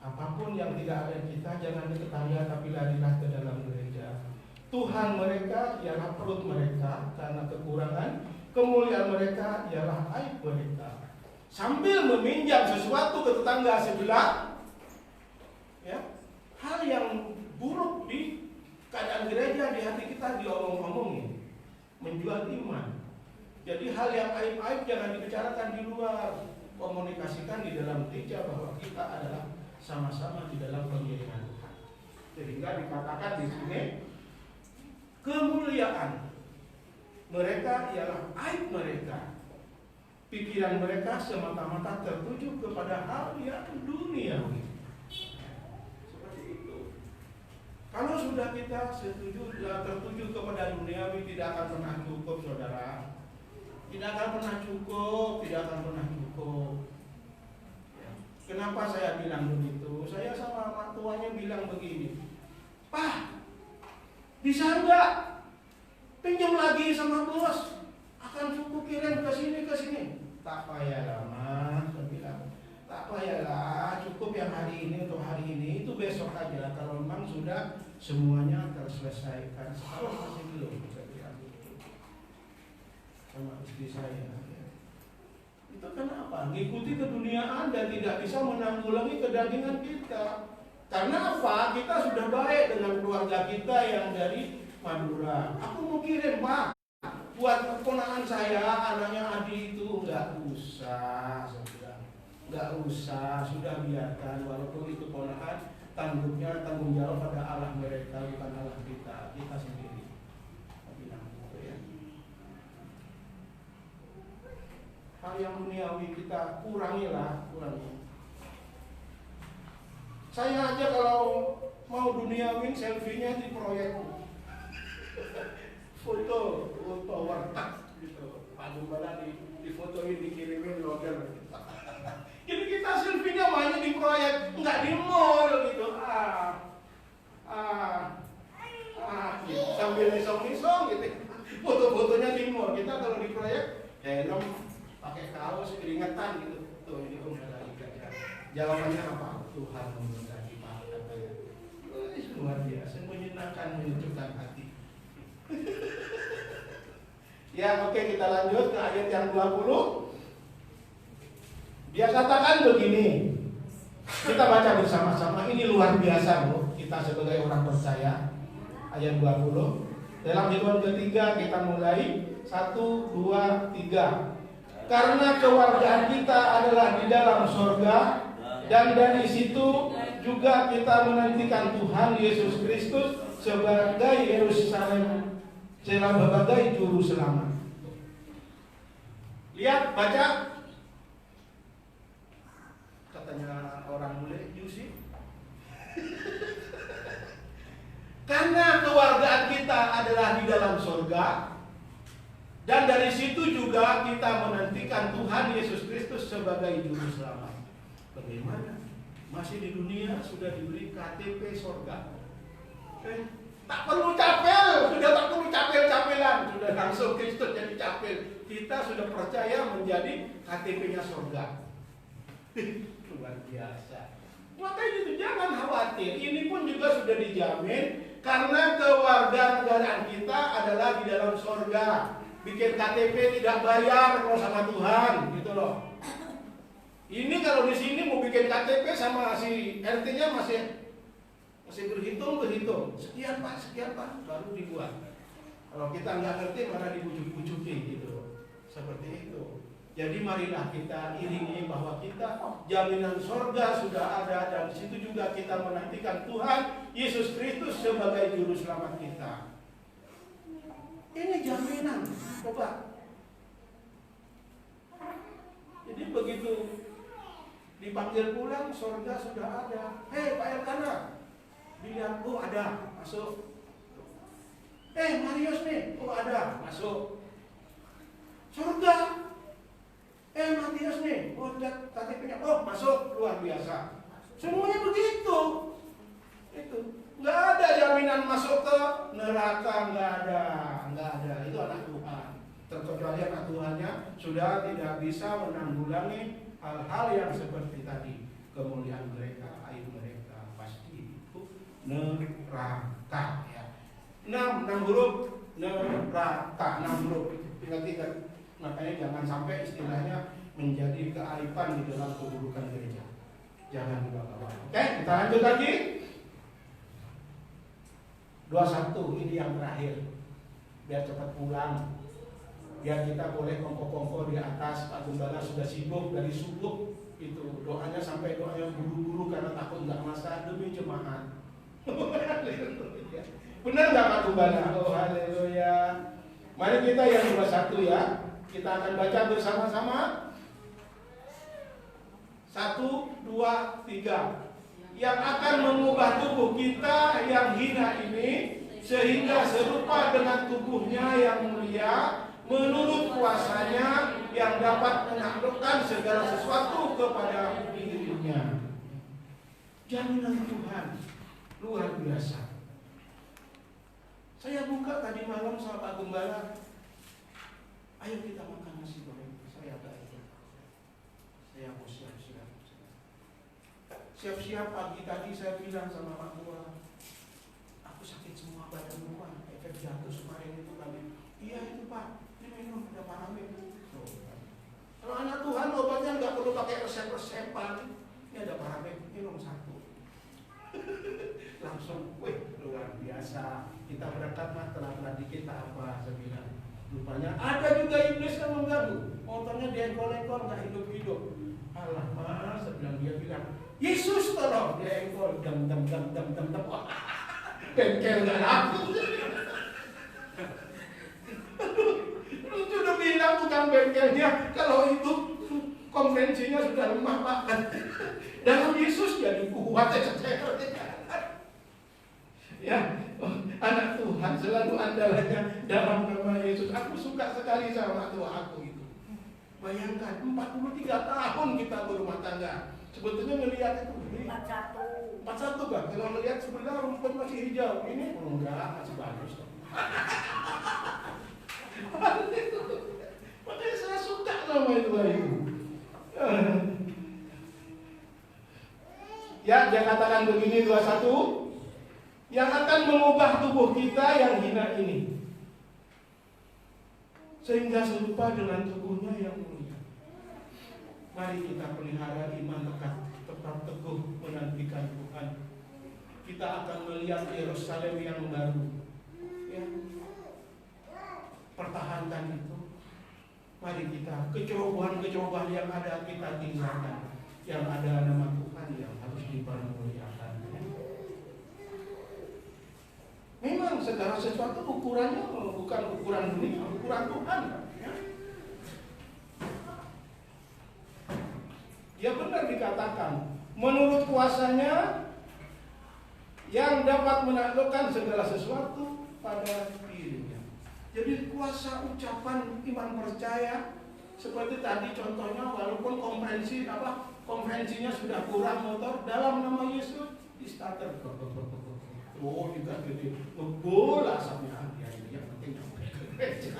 S4: Apapun yang tidak ada kita, jangan ke tetangga, tapi larilah ke dalam gereja. Tuhan mereka ialah perut mereka karena kekurangan, kemuliaan mereka ialah aib mereka. Sambil meminjam sesuatu ke tetangga sebelah, ya, hal yang buruk di keadaan gereja di hati kita diomong-omongin, menjual iman. Jadi hal yang aib-aib jangan dibicarakan di luar, komunikasikan di dalam gereja bahwa kita adalah sama-sama di dalam pengiringan Tuhan. Sehingga dikatakan di sini kemuliaan mereka ialah aib mereka. Pikiran mereka semata-mata tertuju kepada hal yang duniawi. Seperti itu. Kalau sudah kita tertuju kepada duniawi, tidak akan pernah cukup, saudara. Tidak akan pernah cukup, tidak akan pernah cukup. Kenapa saya bilang begitu? Saya sama anak tuanya bilang begini, Pak, bisa enggak pinjam lagi sama bos? Akan cukup kirim ke sini. Tak payahlah, Mas, saya bilang. Tak payahlah, cukup yang hari ini untuk hari ini, itu besok aja. Kalau memang sudah semuanya terselesaikan. Sekarang masih belum, saya bilang gitu. Sama istri saya. Itu kenapa? Ngikuti keduniaan dan tidak bisa menanggulangi kedagingan kita. Karena apa? Kita sudah baik dengan keluarga kita yang dari Madura. Aku mau kirim, Pak, buat keponakan saya, anaknya Adi itu. Enggak usah, saya bilang. Enggak usah, sudah biarkan. Walaupun itu ponakan, tanggung jawab pada Allah mereka, bukan Allah kita. Kita sendiri. Saya bilang gitu ya. Hal yang duniawi kita kurangi. Saya aja kalau mau duniawi selfie-nya di proyek foto warteg gitu. Pak Gembala di fotoin, dikirimin logger. Jadi kita selfie-nya mainnya di proyek, enggak di mall gitu. Gitu. Sambil nisong-nisong gitu. Foto-fotonya di mall. Kita kalau di proyek helm, pakai kaos, keringetan gitu. Tuh ini Gembala ibadah. Jawabannya apa? Tuhan memberkati Pak, katanya. Luar biasa, menyenangkan, menyejukkan hati. Ya, oke, kita lanjut ke ayat yang 20. Dia katakan begini. Kita baca bersama-sama. Ini luar biasa loh, kita sebagai orang percaya. Ayat 20. Dalam hitungan ketiga kita mulai 1, 2, 3. Karena kewargaan kita adalah di dalam surga, dan dari situ juga kita menantikan Tuhan Yesus Kristus sebagai Yerusalem, sebagai juru selamat. Lihat, baca. Katanya orang bule, you see? Karena kewargaan kita adalah di dalam surga, dan dari situ juga kita menantikan Tuhan Yesus Kristus sebagai juru selamat. Bagaimana? Masih di dunia sudah diberi KTP surga. Tak perlu capel, sudah tak perlu capel-capelan, sudah langsung Kristus jadi capel. Kita sudah percaya menjadi KTP-nya surga. Luar biasa. Makanya itu jangan khawatir, ini pun juga sudah dijamin karena kewarganegaraan kita adalah di dalam surga. Bikin KTP tidak bayar kalau sama Tuhan, gitu loh. Ini kalau di sini mau bikin KTP sama si RT-nya masih berhitung. Sekian pak, baru dibuat. Kalau kita nggak ngerti malah dibujuk-bujukin gitu. Seperti itu. Jadi marilah kita iringi bahwa kita jaminan surga sudah ada dan di situ juga kita menantikan Tuhan Yesus Kristus sebagai juru selamat kita. Ini jaminan, coba. Jadi begitu dipanggil pulang surga sudah ada. Hei Pak Elkana, dilihat, oh ada, masuk. Marius nih, oh ada, masuk. Surga. Matius nih, oh lihat KTP-nya, oh masuk, luar biasa. Semuanya begitu. Itu nggak ada jaminan masuk ke neraka, nggak ada. Itu anak Tuhan. Terkecuali anak Tuhannya sudah tidak bisa menanggulangi hal-hal yang seperti tadi. Kemuliaan mereka, aib mereka pasti itu neraka. Ya. 6 huruf neraka, 6 huruf. Ingat. Makanya jangan sampai istilahnya menjadi kearifan di dalam kedudukan gereja. Jangan dibawa. Oke, kita lanjut lagi. 21 ini yang terakhir. Biar cepat pulang. Biar kita boleh kongko-kongko di atas. Pak Gembala sudah sibuk dari subuh. Itu doanya sampai doanya buru-buru karena takut nggak masa demi jemaat. Benar nggak Pak Gembala? Oh haleluya. Mari kita yang 21 ya. Kita akan baca bersama-sama. 1, 2, 3. Yang akan mengubah tubuh kita yang hina ini sehingga serupa dengan tubuhnya yang mulia menurut kuasanya yang dapat menaklukkan segala sesuatu kepada dirinya. Jaminan Tuhan luar biasa. Saya buka tadi malam sama Pak Gembala. Ayo kita makan nasi goreng. Saya mau siap-siap. Siap-siap pagi tadi saya bilang sama Pak Gua, aku sakit semua badan gua, efek jantung kemarin itu kami. Iya itu Pak, ini minum ada paramin. Kalau anak Tuhan obatnya nggak perlu pakai resep-resepan. Ini ada paramin, minum 1. Langsung, luar biasa. Kita berangkat mah telat-telat dikit apa saya bilang. Rupanya ada juga iblis yang mengganggu. Motornya dia engkol-engkol nggak hidup-hidup. Alah mas, dia bilang, Yesus tolong dia engkol, dam. Bengkel nggak laku. Lu sudah bilang tukang bengkelnya kalau itu konvensinya sudah lemah pak. Dalam Yesus jadi kuat ya, anak Tuhan selalu andalannya dalam nama Yesus. Aku suka sekali sama tua aku itu. Bayangkan 43 tahun kita berumah tangga. Sebetulnya melihat itu 41 kan. Kalau melihat sebenarnya rumput masih hijau. Ini enggak, masih bagus. Makanya saya suka sama itu. Ya, dia katakan begini 21. Yang akan mengubah tubuh kita yang hina ini sehingga serupa dengan tubuhnya yang mulia. Mari kita pelihara iman tetap teguh menantikan Tuhan. Kita akan melihat Yerusalem yang baru ya. Pertahankan itu. Mari kita kecerobohan yang ada kita tinggalkan. Yang ada nama Tuhan yang harus dipermuliakan. Memang segala sesuatu ukurannya bukan ukuran dunia, ukuran Tuhan. Ya, ya benar dikatakan, menurut kuasanya yang dapat menaklukkan segala sesuatu pada dirinya. Jadi kuasa ucapan iman percaya seperti tadi contohnya, walaupun konferensinya sudah kurang motor, dalam nama Yesus di starter. foto juga gede, ngebul asapnya yang penting sampai ke gereja.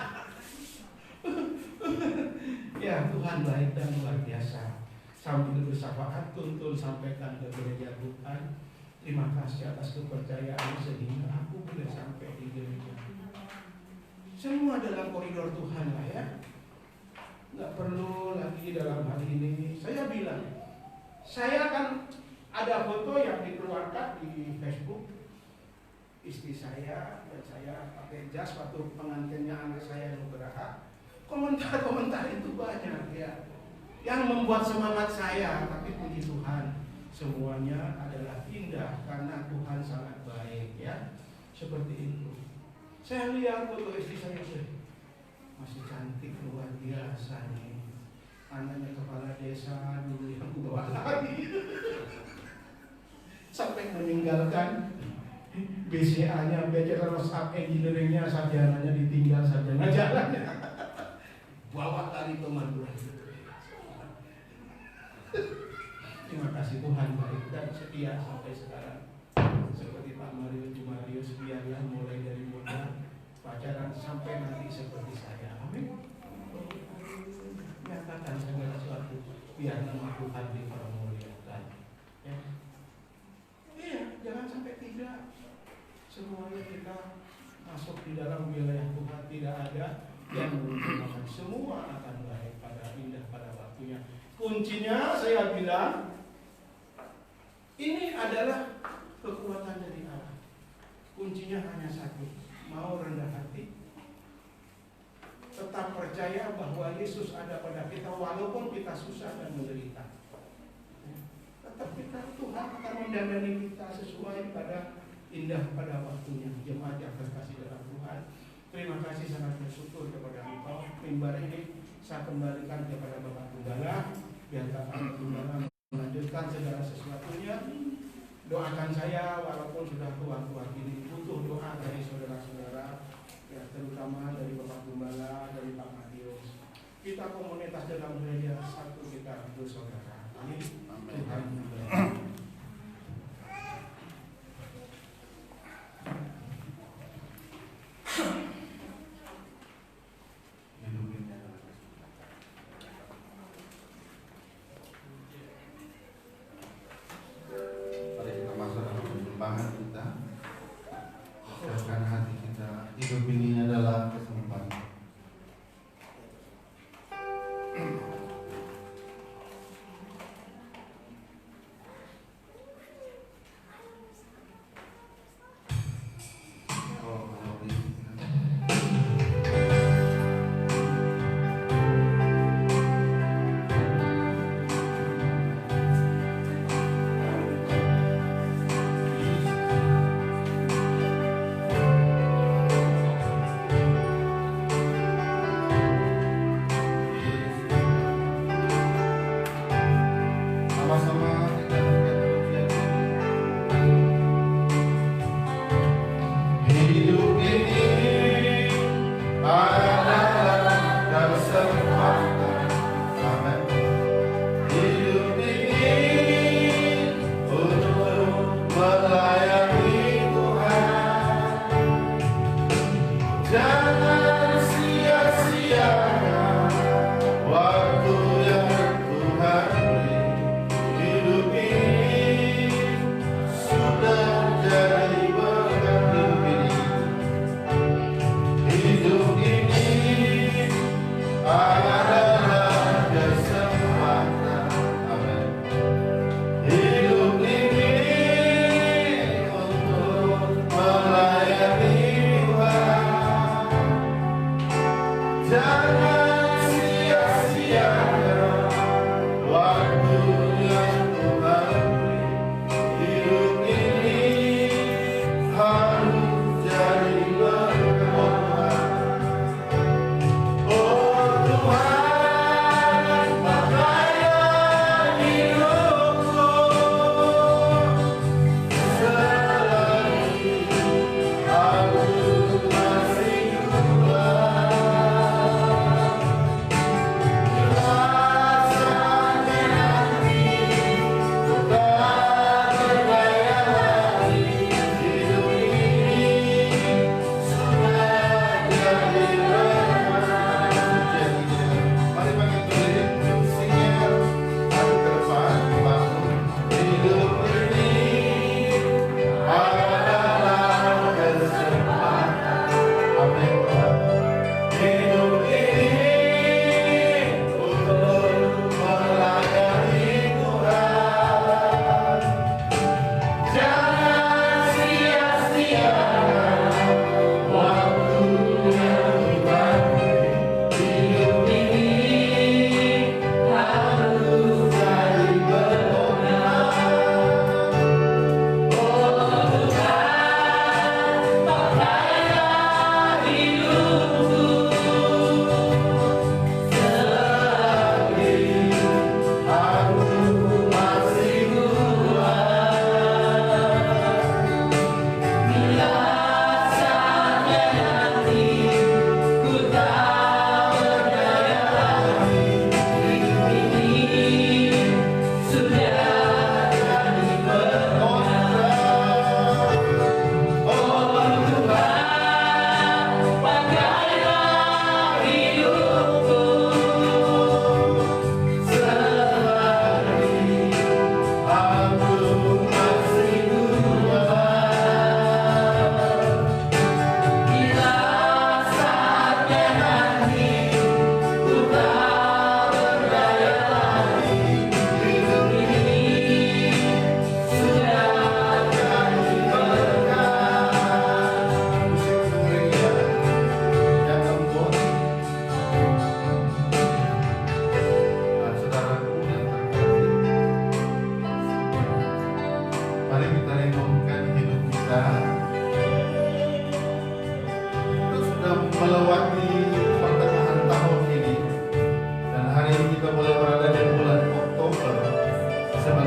S4: Ya Tuhan baik dan luar biasa. Sambil bersafaat tuntun sampaikan ke gereja Tuhan. Terima kasih atas kepercayaan sehingga aku boleh sampai di gereja. Semua dalam koridor Tuhan lah ya. Nggak perlu lagi dalam hal ini. Saya bilang, saya kan ada foto yang dikeluarkan di Facebook istri saya dan saya pakai jas waktu pengantinnya anak saya Nugraha. Komentar-komentar itu banyak ya, yang membuat semangat saya. Tapi puji Tuhan, semuanya adalah indah karena Tuhan sangat baik ya. Seperti itu. Saya lihat foto istri saya, masih cantik luar biasa nih. Anaknya kepala desa dulu yang bawa lagi. Sampai meninggalkan BCA-nya, Bachelor of Engineering-nya, sarjananya ditinggal, sarjana jalannya. Bawa lari ke Madura. Terima kasih Tuhan baik dan setia sampai sekarang. Seperti Pak Marius, biarlah mulai dari muda pacaran sampai nanti seperti saya. Amin. Nyatakan segala sesuatu biar nama Tuhan dipermuliakan. Ya. Iya, jangan sampai tidak. Semuanya kita masuk di dalam wilayah Tuhan, tidak ada yang merugikan. Semua akan baik pada indah pada waktunya. Kuncinya saya bilang, ini adalah kekuatan dari Allah. Kuncinya hanya satu, mau rendah hati, tetap percaya bahwa Yesus ada pada kita walaupun kita susah dan menderita. Tetap kita, Tuhan akan mendamai kita sesuai pada indah pada waktunya. Jemaat yang terkasih dalam Tuhan, terima kasih, sangat bersyukur kepada Engkau. Mimbar ini saya kembalikan kepada Bapak Tunggala, biar Bapak Tunggala melanjutkan segala sesuatunya. Doakan saya walaupun sudah tua-tua ini, butuh doa dari saudara-saudara, ya, terutama dari Bapak Tunggala, dari Pak Matius. Kita komunitas dalam gereja satu, kita bersaudara. Amin. Tuhan memberkati.
S1: Mari kita masuk dalam perkembangan kita. Siapkan hati kita. Hidup ini adalah kesempatan.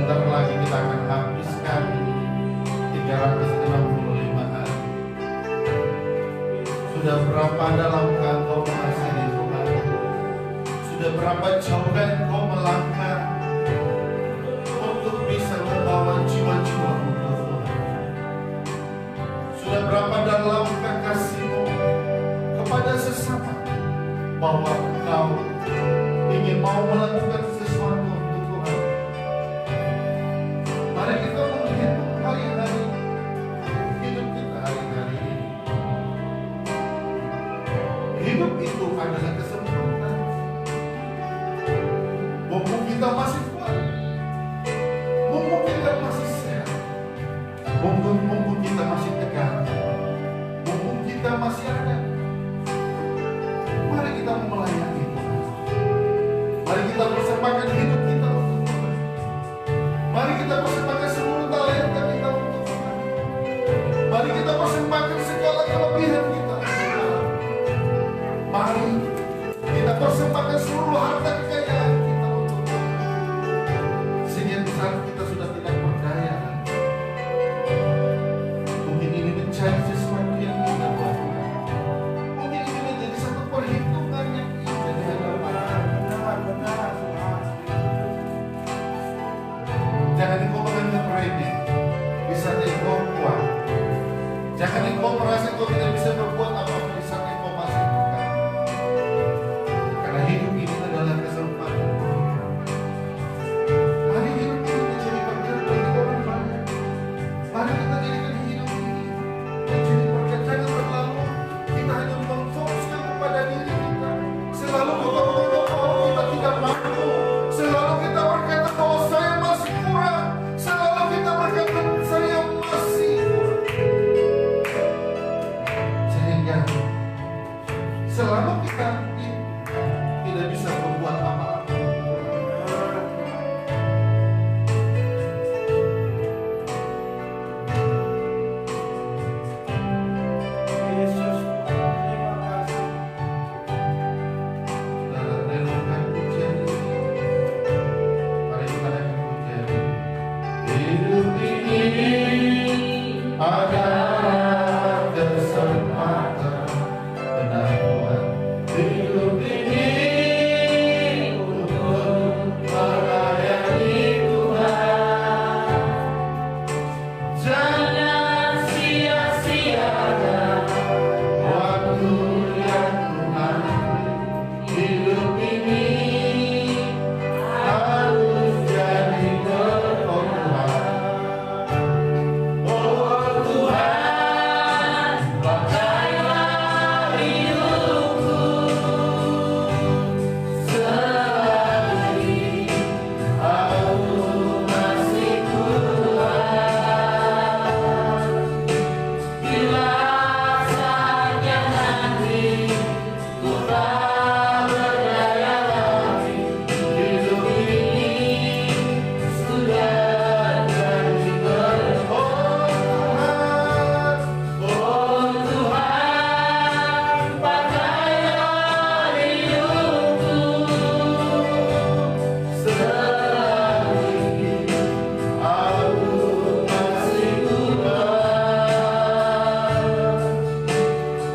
S1: Sebentar lagi kita akan habiskan 365 hari. Sudah berapa dalamkah Engkau mengasihi Tuhan? Sudah berapa jauhkah Engkau melangkah untuk bisa membawa jiwa-jiwa untuk Tuhan? Sudah berapa dalamkah kasih-Mu kepada sesama, bahwa Engkau ingin mau melakukan sesuatu untuk Tuhan? Mari kita menghitung hari-hari hidup kita hari-hari ini. Hidup itu adalah kesempatan. Mumpung kita masih kuat, mumpung kita masih sehat, mumpung kita masih tegar, mumpung kita masih ada, mari kita melayani Tuhan. Mari kita persembahkan hidup kita untuk Tuhan. Mari kita persembahkan seluruh talenta kita untuk Tuhan. Mari kita persembahkan segala kelebihan kita untuk Tuhan. Mari kita persembahkan seluruh harta kekayaan kita untuk Tuhan. Sehingga di saat kita sudah tidak berdaya lagi, mungkin ini menjadi sesuatu yang indah buat Tuhan. Mungkin ini menjadi satu perhitungan yang indah di hadapan
S4: Benar Tuhan.
S1: Jangan engkau menganggap remeh di saat engkau kuat. Jangan engkau merasa engkau tidak bisa berbuat apa-apa di saat engkau masih bukan. Karena hidup ini adalah kesempatan. Mari hidup ini menjadi berkat bagi orang banyak. Mari kita jadikan hidup ini menjadi berkat. Jangan terlalu kita hanya memfokuskan kepada diri kita. Selalu kita menganggap bahwa kita tidak mampu. Selalu kita berkata bahwa saya masih kurang. Selalu kita berkata saya masih kurang. Sehingga selalu kita tidak bisa berbuat apa-apa.
S4: Yesus, terima kasih.
S1: Saudara, renungkan pujian ini. Mari kita renungkan pujian ini. Hidup ini adalah kesempatan. Benar Tuhan. Hidup ini untuk melayani Tuhan. Jangan sia-siakan waktu yang Tuhan beri. Hidup ini harus jadi berkorban. Oh Tuhan, pakailah hidupku selagi aku masih kuat. Bila saatnya nanti ku tak berdaya lagi, hidup ini sudah jadi berkorban. Oh Tuhan, pakailah hidupku selagi aku masih kuat.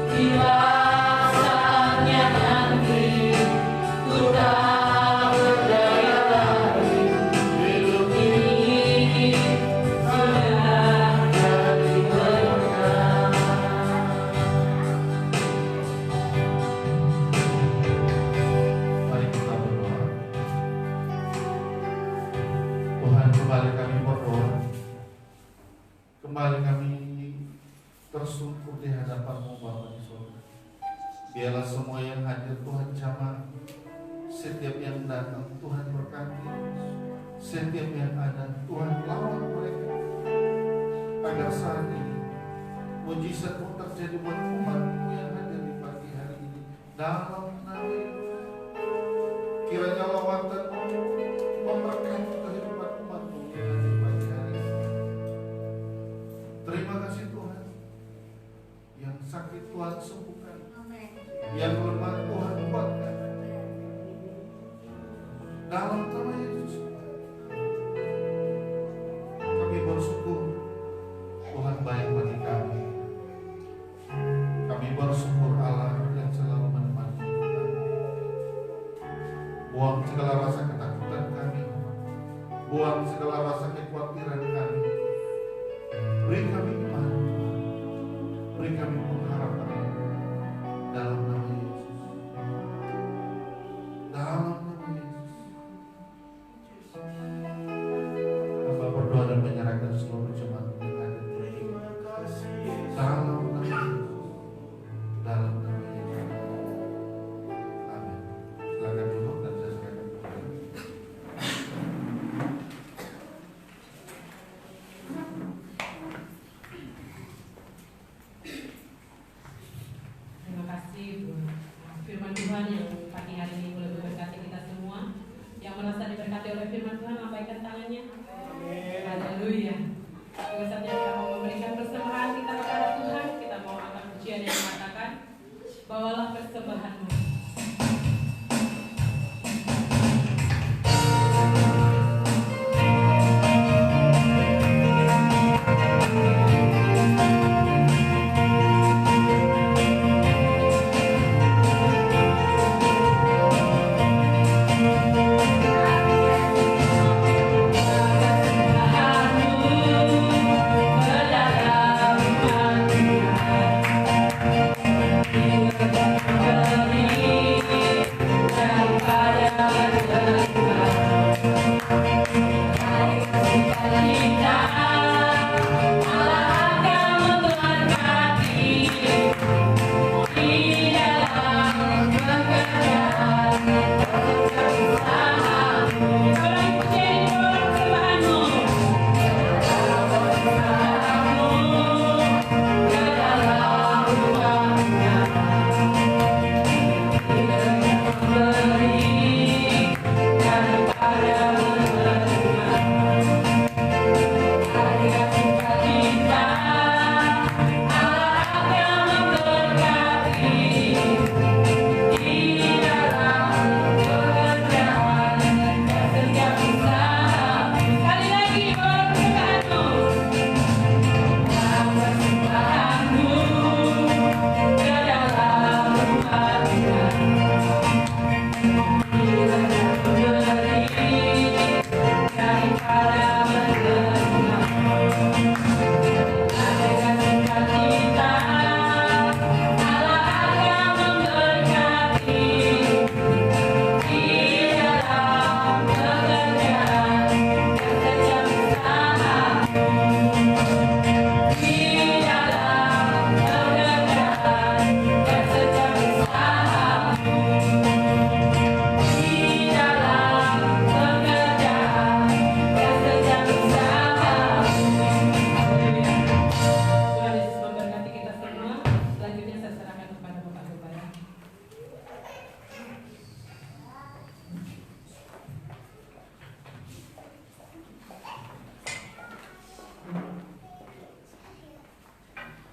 S1: Bila saatnya nanti ku tak berdaya lagi, hidup ini sudah jadi berkah. Mari kita berdoa. Tuhan, kembali kami berdoa. Kembali kami tersungkur di hadapan-Mu Bapa di surga. Biarlah semua yang hadir Tuhan jamah. Setiap yang datang Tuhan berkati. Setiap yang ada Tuhan lawan mereka. Agar saat ini mujizat-Mu terjadi buat umat-Mu yang hadir di pagi hari ini. Dalam nama Yesus. Kiranya lawatan-Mu memberkati kehidupan umat-Mu yang hadir pagi hari ini. Terima kasih Tuhan. Yang sakit Tuhan sembuhkan,
S3: Amin.
S1: yang lemah Tuhan kuatkan. Dalam nama Yesus. Buang segala rasa kekhawatiran kami. Beri kami iman, beri kami pengharapan dalam nama Yesus. Dalam nama Yesus. Hamba berdoa dan menyerahkan seluruh jemaat yang ada di sini. Dalam nama Yesus. Dalam nama Yesus. Amin. Silakan duduk dan saya serahkan kepada
S2: Terima kasih Bu. Firman Tuhan yang pagi hari ini boleh memberkati kita semua. Yang merasa diberkati oleh firman Tuhan, lambaikan tangannya. Haleluya. Juga saatnya kita mau memberikan persembahan kita kepada Tuhan. Kita mau angkat pujian yang mengatakan, bawalah persembahanmu.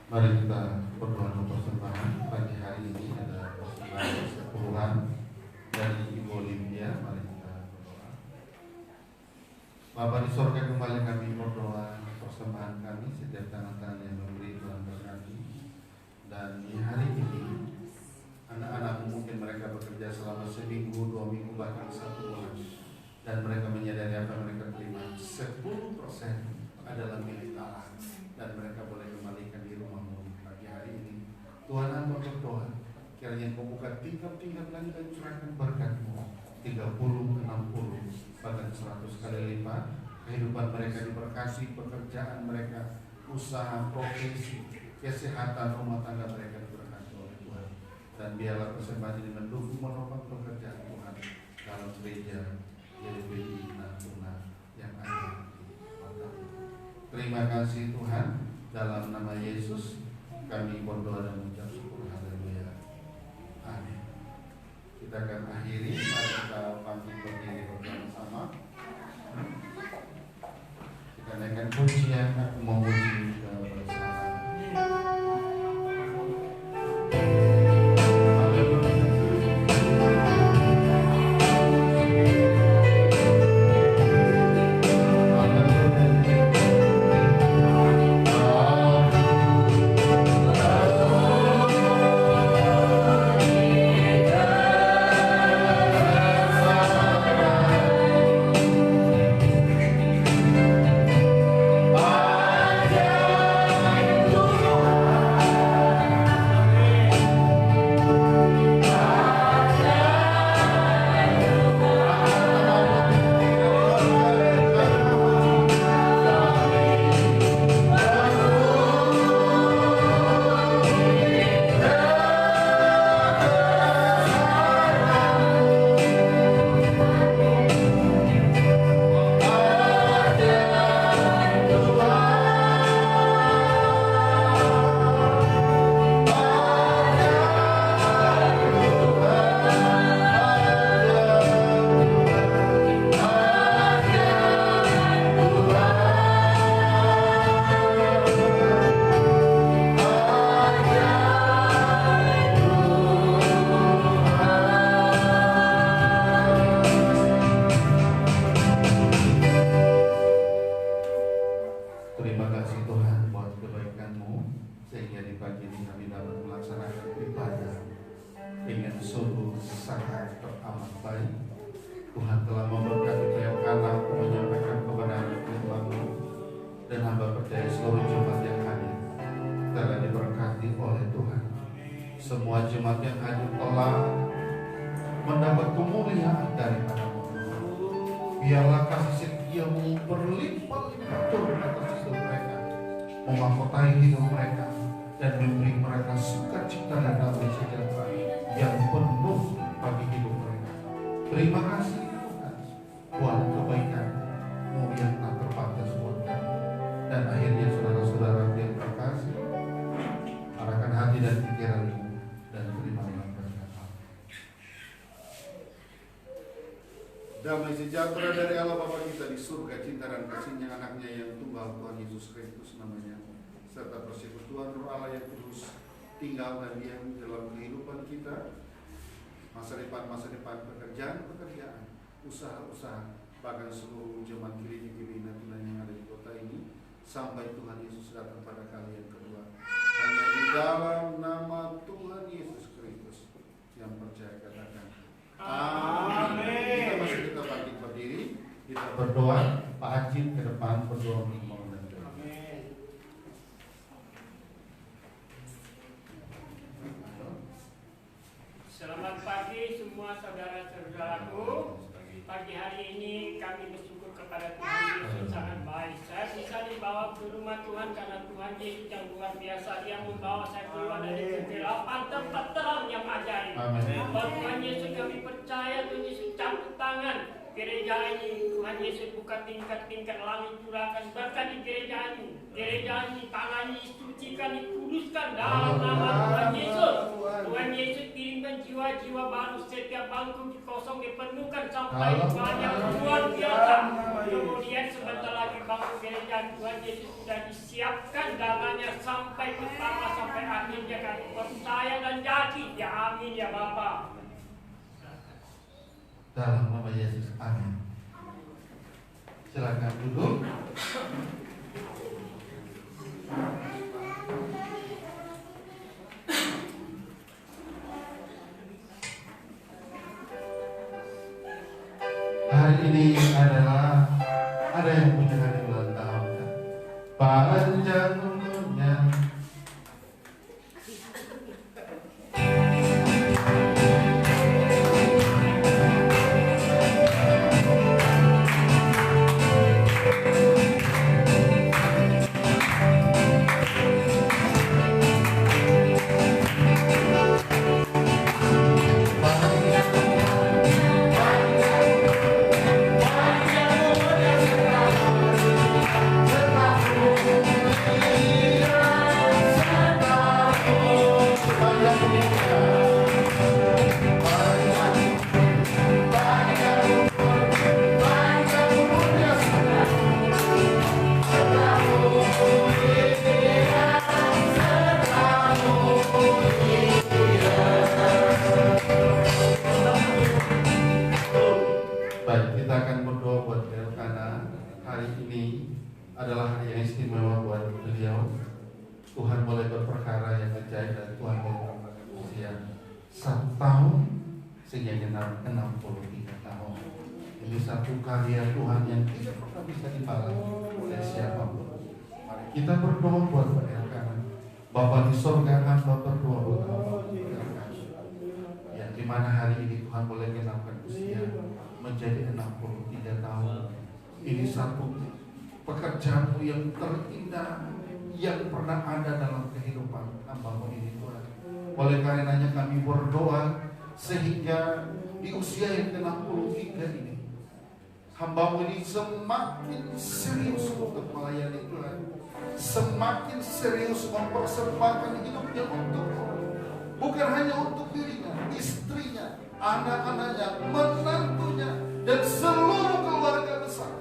S1: Mari kita berdoa dan persembahan. Pagi hari ini ada persembahan sepuluhan dari Ibu Olivia. Mari kita berdoa. Bapa di sorga, kembali kami berdoa persembahan kami, setiap tangan-tangan yang memberi Tuhan berkati. Dan di hari ini anak-anak mungkin mereka bekerja selama seminggu, 2 minggu, bahkan 1 bulan, dan mereka menyadari apa yang mereka terima 10% adalah milik Allah, dan mereka boleh kembalikan di rumahmu pagi hari ini. Tuhan, hamba berdoa kiranya Kau buka tingkat-tingkat lagi dan curahkan berkat-Mu 30, 60, bahkan 100 kali lipat. Kehidupan mereka diberkati, pekerjaan mereka, usaha, profesi, kesehatan rumah tangga mereka diberkati oleh Tuhan. Dan biarlah persembahan ini mendukung menopang pekerjaan Tuhan dalam gereja GBI Natuna yang ada di kota. Terima kasih Tuhan, dalam nama Yesus kami berdoa dan mengucap syukur. Haleluya. Amin. Kita akan akhiri, mari kita bangkit berdiri bersama-sama. Kita naikkan pujian, aku memuji bersama.
S5: Oh
S1: Biarlah kasih setiamu berlimpah-limpah turun atas hidup mereka, memahkotai hidup mereka, dan memberi mereka sukacita dan damai sejahtera yang penuh bagi hidup mereka. Terima kasih Tuhan buat kebaikan-Mu yang tak terbatas buat kami. Dan akhirnya saudara-saudara yang terkasih, arahkan hati dan pikiran-Mu dan terimalah berkat Allah. Damai sejahtera dari Allah Bapa kita di surga, cinta dan kasih-Nya anaknya yang tunggal Tuhan Yesus Kristus namanya, serta persekutuan Roh Allah yang kudus tinggal dan diam dalam kehidupan kita, masa depan pekerjaan, usaha-usaha, bahkan seluruh jemaat gereja Natuna yang ada di kota ini, sampai Tuhan Yesus datang pada kali yang kedua. Hanya di dalam nama Tuhan Yesus Kristus yang percaya katakan amin. Kita bangkit berdiri, kita berdoa. Pak Haji ke depan berdoa untuk mohon dan doa.
S5: Selamat pagi semua saudara-saudaraku. Pagi hari ini kami bersyukur kepada Tuhan Yesus sangat baik. Saya bisa dibawa ke rumah Tuhan karena Tuhan Yesus yang luar biasa. Dia membawa saya keluar dari kegelapan tempat terang yang ajaib. Bahwa Tuhan Yesus kami percaya Tuhan Yesus campur tangan gereja ini. Tuhan Yesus buka tingkat-tingkat langit, curahkan berkat di gereja ini. Gereja ini tangani, sucikan, dikuduskan dalam nama Tuhan Yesus. Tuhan Yesus kirimkan jiwa-jiwa baru, setiap bangku kosong dipenuhkan sampai banyak luar biasa. Kemudian sebentar lagi bangku gereja Tuhan Yesus sudah disiapkan dananya sampai pertama sampai akhirnya. Kami percaya dan yakin. Ya amin ya Bapa.
S1: Dalam nama Yesus, amin. Silakan duduk. Hari ini adalah ada yang punya hari ulang tahun, kan? Panjang umurnya. Baik, kita akan berdoa buat beliau karena hari ini adalah hari yang istimewa buat beliau. Tuhan boleh berperkara yang ajaib dan Tuhan boleh memberikan usia 1 tahun sehingga genap 63 tahun. Ini satu karya Tuhan yang tidak pernah bisa dibalas oleh siapapun. Mari kita berdoa buat beliau karena Bapa di surga, hamba berdoa buat Bapa yang dimana hari ini Tuhan boleh genapkan usia menjadi 63 tahun. Ini satu pekerjaanmu yang terindah yang pernah ada dalam kehidupan hamba-Mu ini Tuhan. Oleh karenanya kami berdoa sehingga di usia yang ke-63 ini hamba-Mu ini semakin serius untuk melayani Tuhan, semakin serius mempersembahkan hidupnya untuk-Mu, bukan hanya untuk dirinya, istrinya, anak-anaknya, menantunya, dan seluruh keluarga besar,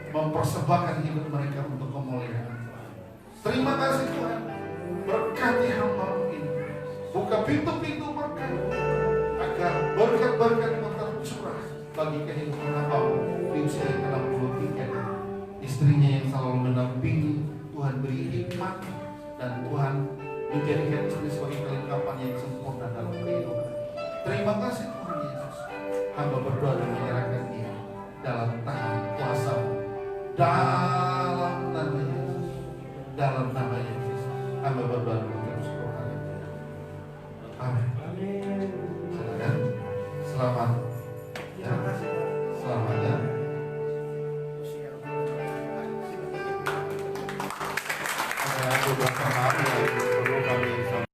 S1: mempersembahkan hidup mereka untuk kemuliaan. Terima kasih Tuhan, berkati hamba-Mu ini, buka pintu-pintu berkat agar berkat-berkat-Mu tercurah bagi kehidupan hamba-Mu di usia yang ke-63 ini. Istrinya yang selalu mendampingi, Tuhan beri hikmat dan Tuhan menjadikan istri sebagai kelengkapan yang sempurna dalam kehidupan. Terima kasih Tuhan Yesus. Hamba berdoa dan menyerahkan diri dalam tangan kuasa-Mu. Dalam nama Yesus. Dalam nama Yesus. Hamba berdoa dan mengucap syukur. Amin. Silakan. Selamat. Ya. Selamat ya. beberapa hari